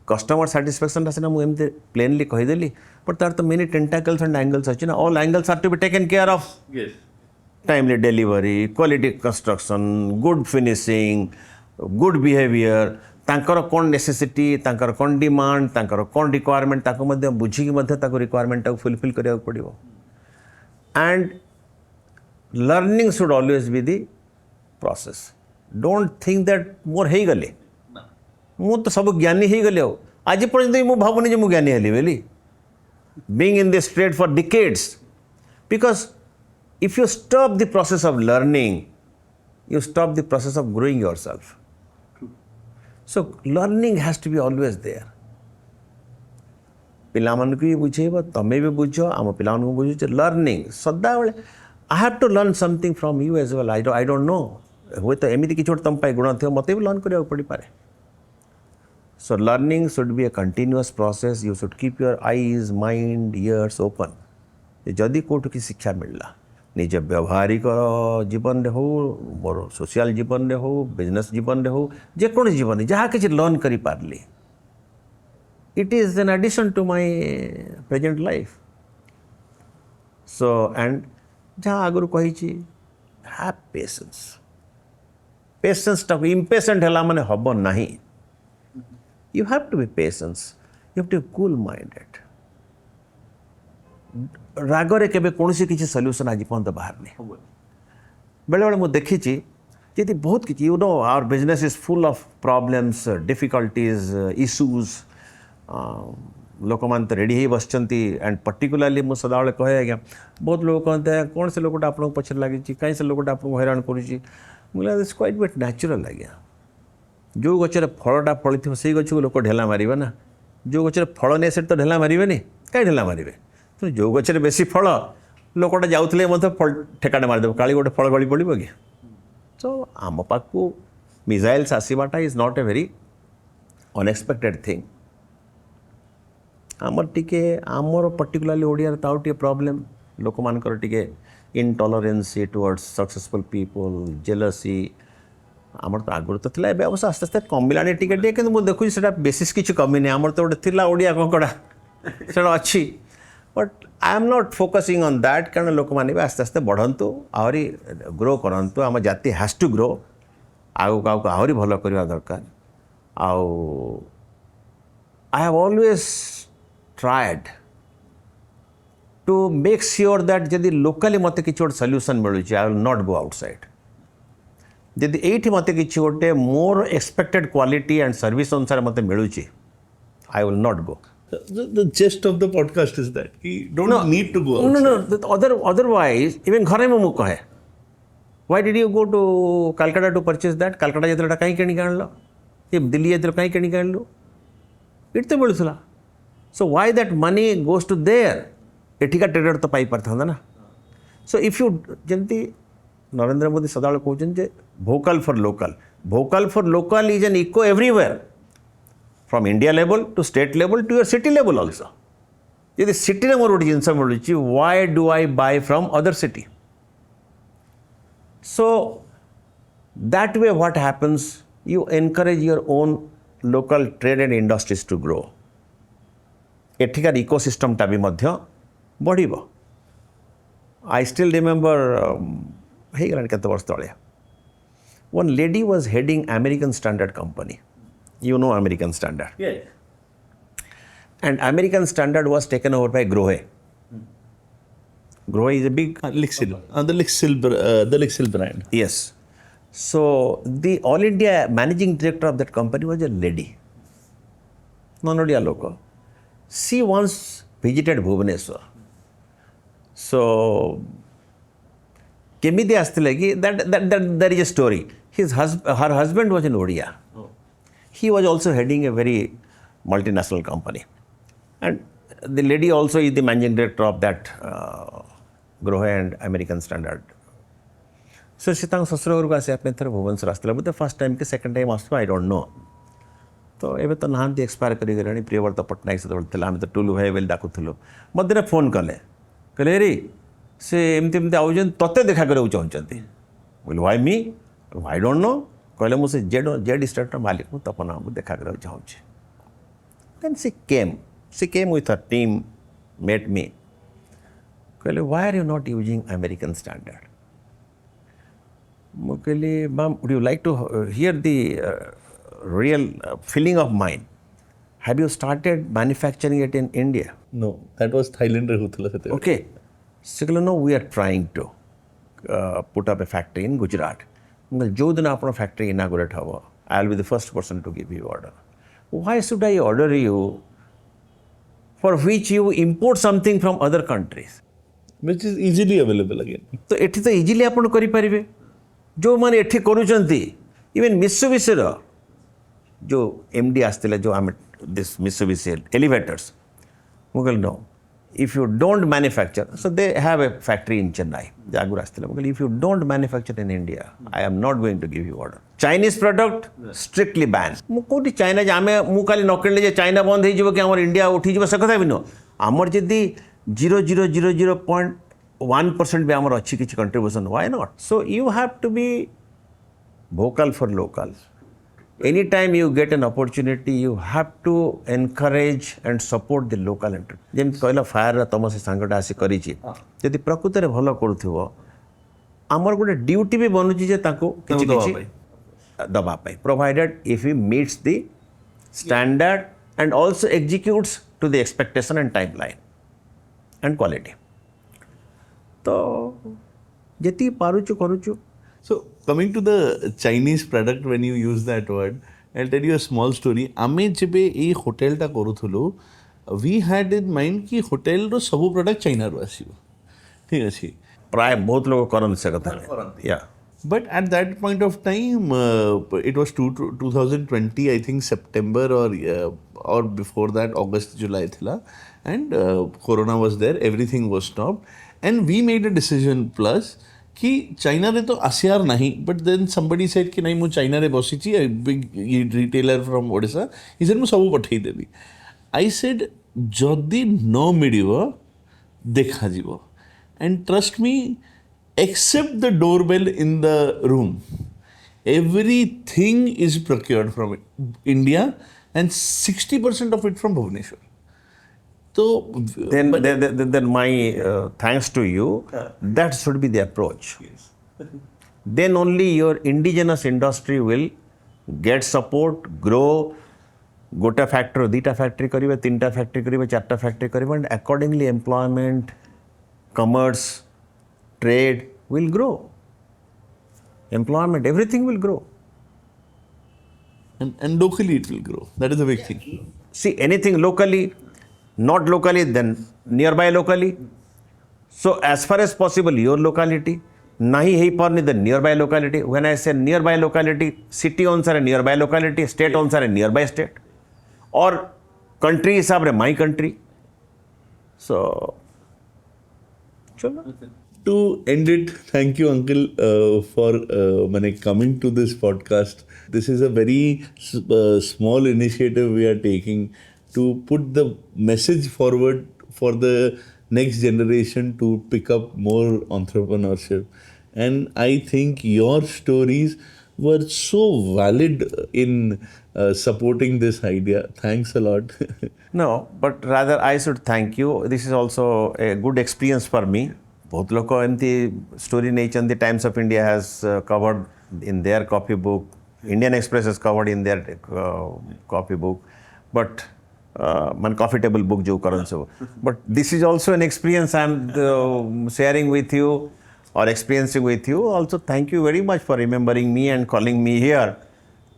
S2: Customer satisfaction ଟା ସିନା ମୁଁ ଏମିତି plainly କହିଦେଲି, but ତାର ତ many tentacles and angles ଅଛି ନା, all angles are to be taken care of.
S1: Yes.
S2: Timely delivery, quality construction, good finishing, good behavior, ତାଙ୍କର କ'ଣ ନେସେସିଟି, ତାଙ୍କର କ'ଣ ଡିମାଣ୍ଡ, ତାଙ୍କର କ'ଣ ରିକ୍ୱାରମେଣ୍ଟ, ତାକୁ ମଧ୍ୟ ବୁଝିକି ମଧ୍ୟ ତାକୁ ରିକ୍ୱାରମେଣ୍ଟଟାକୁ ଫୁଲଫିଲ୍ କରିବାକୁ ପଡ଼ିବ। And learning should always B the process. Don't think that ମୋର ହେଇଗଲେ, ମୁଁ ତ ସବୁ ଜ୍ଞାନୀ ହେଇଗଲି, ଆଉ ଆଜି ପର୍ଯ୍ୟନ୍ତ ମୁଁ ଭାବୁନି ଯେ ମୁଁ ଜ୍ଞାନୀ ହେଲି ବୋଲି। Being in this trade for decades, because if you stop the process of learning, you stop the process of growing yourself. So learning has to be always there. ପିଲାମାନଙ୍କୁ ବି ବୁଝେଇବ, ତମେ ବି ବୁଝ, ଆମ ପିଲାମାନଙ୍କୁ ବୁଝୁଛ, ଲର୍ଣ୍ଣିଂ ସଦାବେଳେ I have to learn something from you as well. I don't know. ହୁଏତ ଏମିତି କିଛି ଗୋଟେ ତମ ପାଇଁ ଗୁଣ ଥିବ, ମୋତେ ବି ଲର୍ନ କରିବାକୁ ପଡ଼ିପାରେ। So learning should be a continuous process. You should keep your eyes, mind, ears open. ଯଦି କୋଉଠୁ କିଛି ଶିକ୍ଷା ମିଳିଲା, ନିଜ ବ୍ୟବହାରିକ ଜୀବନରେ ହଉ, ମୋର ସୋସିଆଲ ଜୀବନରେ ହଉ, ବିଜନେସ୍ ଜୀବନରେ ହଉ, ଯେକୌଣସି ଜୀବନରେ ଯାହା କିଛି ଲର୍ନ କରିପାରିଲି, it is an addition to my present life. So, and ଯାହା ଆଗରୁ କହିଛି, have patience. Patienceଟାକୁ impatient ହେଲା ମାନେ ହେବ ନାହିଁ। You have to be patient. You have to be cool minded. ରାଗରେ କେବେ କୌଣସି କିଛି ସଲ୍ୟୁସନ୍ ଆଜି ପର୍ଯ୍ୟନ୍ତ ବାହାରିନି। ବେଳେବେଳେ ମୁଁ ଦେଖିଛି ଯଦି ବହୁତ କିଛି, you know our business is full of problems, difficulties, issues, ଲୋକମାନେ ତ ରେଡ଼ି ହେଇ ବସିଛନ୍ତି। ଆଣ୍ଡ ପର୍ଟିକୁଲାରଲି ମୁଁ ସଦାବେଳେ କହେ, ଆଜ୍ଞା ବହୁତ ଲୋକ କହନ୍ତି, କ'ଣ ସେ ଲୋକଟା ଆପଣଙ୍କ ପଛରେ ଲାଗିଛି, କାହିଁ ସେ ଲୋକଟା ଆପଣଙ୍କୁ ହଇରାଣ କରୁଛି। ମୁଁ କହିଲି ଇଟ୍ସ କ୍ୱାଇଟ୍ ବେଟ୍ ନ୍ୟାଚୁରାଲ୍ ଆଜ୍ଞା। ଯେଉଁ ଗଛରେ ଫଳଟା ଫଳିଥିବ ସେଇ ଗଛକୁ ଲୋକ ଢେଲା ମାରିବେ ନା। ଯେଉଁ ଗଛରେ ଫଳ ନେଇ ସେଠି ତ ଢେଲା ମାରିବେନି, କାହିଁ ଢେଲା ମାରିବେ। ଯେଉଁ ଗଛରେ ବେଶୀ ଫଳ, ଲୋକଟା ଯାଉଥିଲେ ମଧ୍ୟ ଠେକାଟେ ମାରିଦେବ, କାଳି ଗୋଟେ ଫଳ ଗଳି ପଡ଼ିବ କି। ତ ଆମ ପାଖକୁ ମିଜାଇଲ୍ସ ଆସିବାଟା is not a very unexpected thing. ଆମର ଟିକେ, ଆମର ପର୍ଟିକୁଲାରଲି ଓଡ଼ିଆରେ ତ ଆଉ ଟିକେ ପ୍ରୋବ୍ଲେମ୍, ଲୋକମାନଙ୍କର ଟିକେ ଇନଟଲରେନ୍ସି ଟୁୱାର୍ଡସ୍ ସକ୍ସେସଫୁଲ୍ ପିପୁଲ୍, ଜେଲସି। ଆମର ତ ଆଗରୁ ତ ଥିଲା, ଏବେ ଅବଶ୍ୟ ଆସ୍ତେ ଆସ୍ତେ କମିଲାଣି ଟିକେ ଟିକେ, କିନ୍ତୁ ମୁଁ ଦେଖୁଛି ସେଇଟା ବେଶିସ୍ କିଛି କମିନି। ଆମର ତ ଗୋଟେ ଥିଲା ଓଡ଼ିଆ କଙ୍କଡ଼ା, ସେଇଟା ଅଛି। But I M not focusing on that, କାରଣ ଲୋକମାନେ ବି ଆସ୍ତେ ଆସ୍ତେ ବଢ଼ନ୍ତୁ, ଆହୁରି ଗ୍ରୋ କରନ୍ତୁ। ଆମ ଜାତି ହ୍ୟାଜ୍ ଟୁ ଗ୍ରୋ, ଆଗକୁ ଆଗକୁ ଆହୁରି ଭଲ କରିବା ଦରକାର। ଆଉ I have always tried two make sure that ଯଦି ଲୋକାଲି ମୋତେ କିଛି ଗୋଟେ ସଲ୍ୟୁସନ୍ ମିଳୁଛି, I will not go outside. ଯଦି ଏଇଠି ମୋତେ କିଛି ଗୋଟେ ମୋର ଏକ୍ସପେକ୍ଟେଡ୍ କ୍ୱାଲିଟି ଆଣ୍ଡ ସର୍ଭିସ୍ ଅନୁସାରେ ମୋତେ ମିଳୁଛି, I will not go.
S1: The gist of the podcast is that you don't need to go outside.
S2: No. Otherwise, even ଘରେ ମୁଁ କହେ, why did you go to Calcutta to purchase that? Calcutta ଯେତେବେଳେ କାହିଁ କିଣିକି ଆଣିଲ? ଏ ଦିଲ୍ଲୀ ଯେତେବେଳେ କାହିଁ କିଣିକି ଆଣିଲୁ? ଏଠି ତ ମିଳୁଥିଲା। So why that money goes to there? ଏଠିକା ଟ୍ରେଡର୍ ତ ପାଇପାରିଥାନ୍ତା ନା। So if you ଯେମିତି नरेंद्र मोदी सदा कहते vocal for local is an echo everywhere from India level to state level to your city level also यदि सिटी में मोर गोटे जिनस मिलूँ why do I buy from other city so that way what happens you encourage your own local trade and industries to grow एठिकार इकोसिस्टमटा भी मध्य बढ़िबो आई स्टिल रिमेंबर हो केते वर्ष तले one lady was heading American standard company you know American Standard.
S1: Yeah.
S2: And American Standard was taken over by Grohe. Grohe is a big...
S1: Lixil. The Lixil brand.
S2: Yes. So, the All India managing director of that company was a lady. Non-Odia local. She once visited Bhubaneswar. So, kemidi astile ki that there is a story. Her husband was in Odia. He was also heading a very multinational company. And the lady also is the managing director of that Grohe and American Standard. So, she thanks Sasra Urga se apne thar Bhubaneswar astila. But the first time ke second time astu I don't know. So, ebe to nahanti expire kari garani Priyavarta Patnaik se tholtila ame to Tulu bhai bel dakuthulu. Madine phone kale. Kale eri se emti aujan totte dekha kare chahunchନ୍ତି. Well, why me? I don't know. कहले मुझे Z state मालिक हूँ तपन को देखा कर चाहूँ then she came with her team mate me कहले why are you not using American standard मैं कहली ma'am would you like to hear the real feeling of mind have you started manufacturing it in India
S1: No, that was Thailand hutula sete.
S2: Okay. So, no, we are trying to put up a factory in Gujarat. जो दिन आपन factory inaugurate हो I will be the first person to give you order why should I order you for which you import something from other countries
S1: Which is easily available again.
S2: तो एठी तो easily आपन करि परिबे जो माने एठी करूचंती इवन मित्सुबिशी रो जो एमडी आस्तिले जो हम दिस मित्सुबिशी एलिवेटर्स मुगल no if you don't manufacture, so they have a factory in Chennai. Jagur astile. If you don't manufacture in India, I am not going to give you order. Chinese product strictly banned. Mukoti China jame mukali nokele je China bond hei jibo ki amar India uthi jibo se katha bi no. Amar jedi 0.1% be amar achi kichi contribution. Why not? So you have to be vocal for local. Anytime you get an opportunity, you have to encourage and support the local entrepreneur. जेमती कहला fire तुम से सांगटा आसी करिछि यदि प्रकृत रे भलो करूथिबो हमर गोटे ड्यूटी भी बनुछि जे ताको किछि किछि दबा पाई provided if he meets the standard and also executes to the expectation and timeline and quality तो जेती पारुछु करूछु.
S1: So, coming to the Chinese product, when you use that word, I'll tell you a small story. Ame jebe ei hotel ta koruthulu, we had in mind ki hotel ro sabu product China ro asibo. ठीक अछि.
S2: प्राय बहुत लोग करन से कथा. Yeah.
S1: But at that point of time, it was 2020, I think September or before that, August, July thila, and Corona was there. Everything was stopped, and we made a decision plus. कि China रे तो आसियार नहीं but then somebody said कि नहीं मु China रे बसिची a big retailer from Odisha he said मु सब पठेई देबी आई सेड जदी न मिडिबो देखा जीवो and trust me except the doorbell in the room everything is procured from India and 60% of it from Bhubaneswar. So
S2: then my thanks to you. That should be the approach.
S1: Yes.
S2: Then only your indigenous industry will get support, grow. गोटा factory दुईटा factory करेंगे, तीनटा factory करेंगे, चारटा factory करेंगे, and accordingly employment, commerce, trade will grow. Employment, everything will grow.
S1: And locally it will grow. That is the big thing.
S2: See, anything locally, not locally, then nearby locally. So as far as possible, your locality, nahi hei parni the nearby locality. When I say nearby locality, city owns are a nearby locality, state owns are a nearby state, or country is my country. So, chalo.
S1: To end it, thank you, Uncle, for coming to this podcast. This is a very small initiative we are taking to put the message forward for the next generation to pick up more entrepreneurship. And I think your stories were so valid in supporting this idea. Thanks a lot.
S2: No, but rather I should thank you. This is also a good experience for me. बहुत लोग एमती story नहीं Times of India has covered in their copy book Indian Express has covered in their copy book but मन coffee table book जो करन so but this is also an experience I am sharing with you और experiencing with you also thank you very much for remembering me and calling me here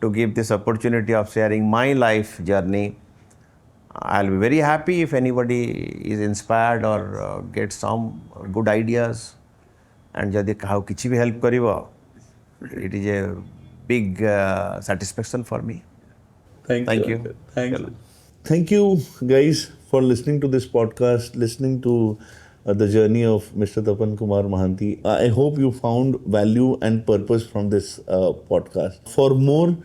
S2: to give this opportunity of sharing my life journey. I'll be very happy if anybody is inspired or gets some good ideas. And jodi kahaku kichi bhi help karibo, it is a big satisfaction for me.
S1: Thank you. Thank you, guys, for listening to this podcast, listening to the journey of Mr. Tapan Kumar Mohanty. I hope you found value and purpose from this podcast. For more,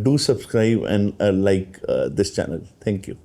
S1: do subscribe and like this channel. Thank you.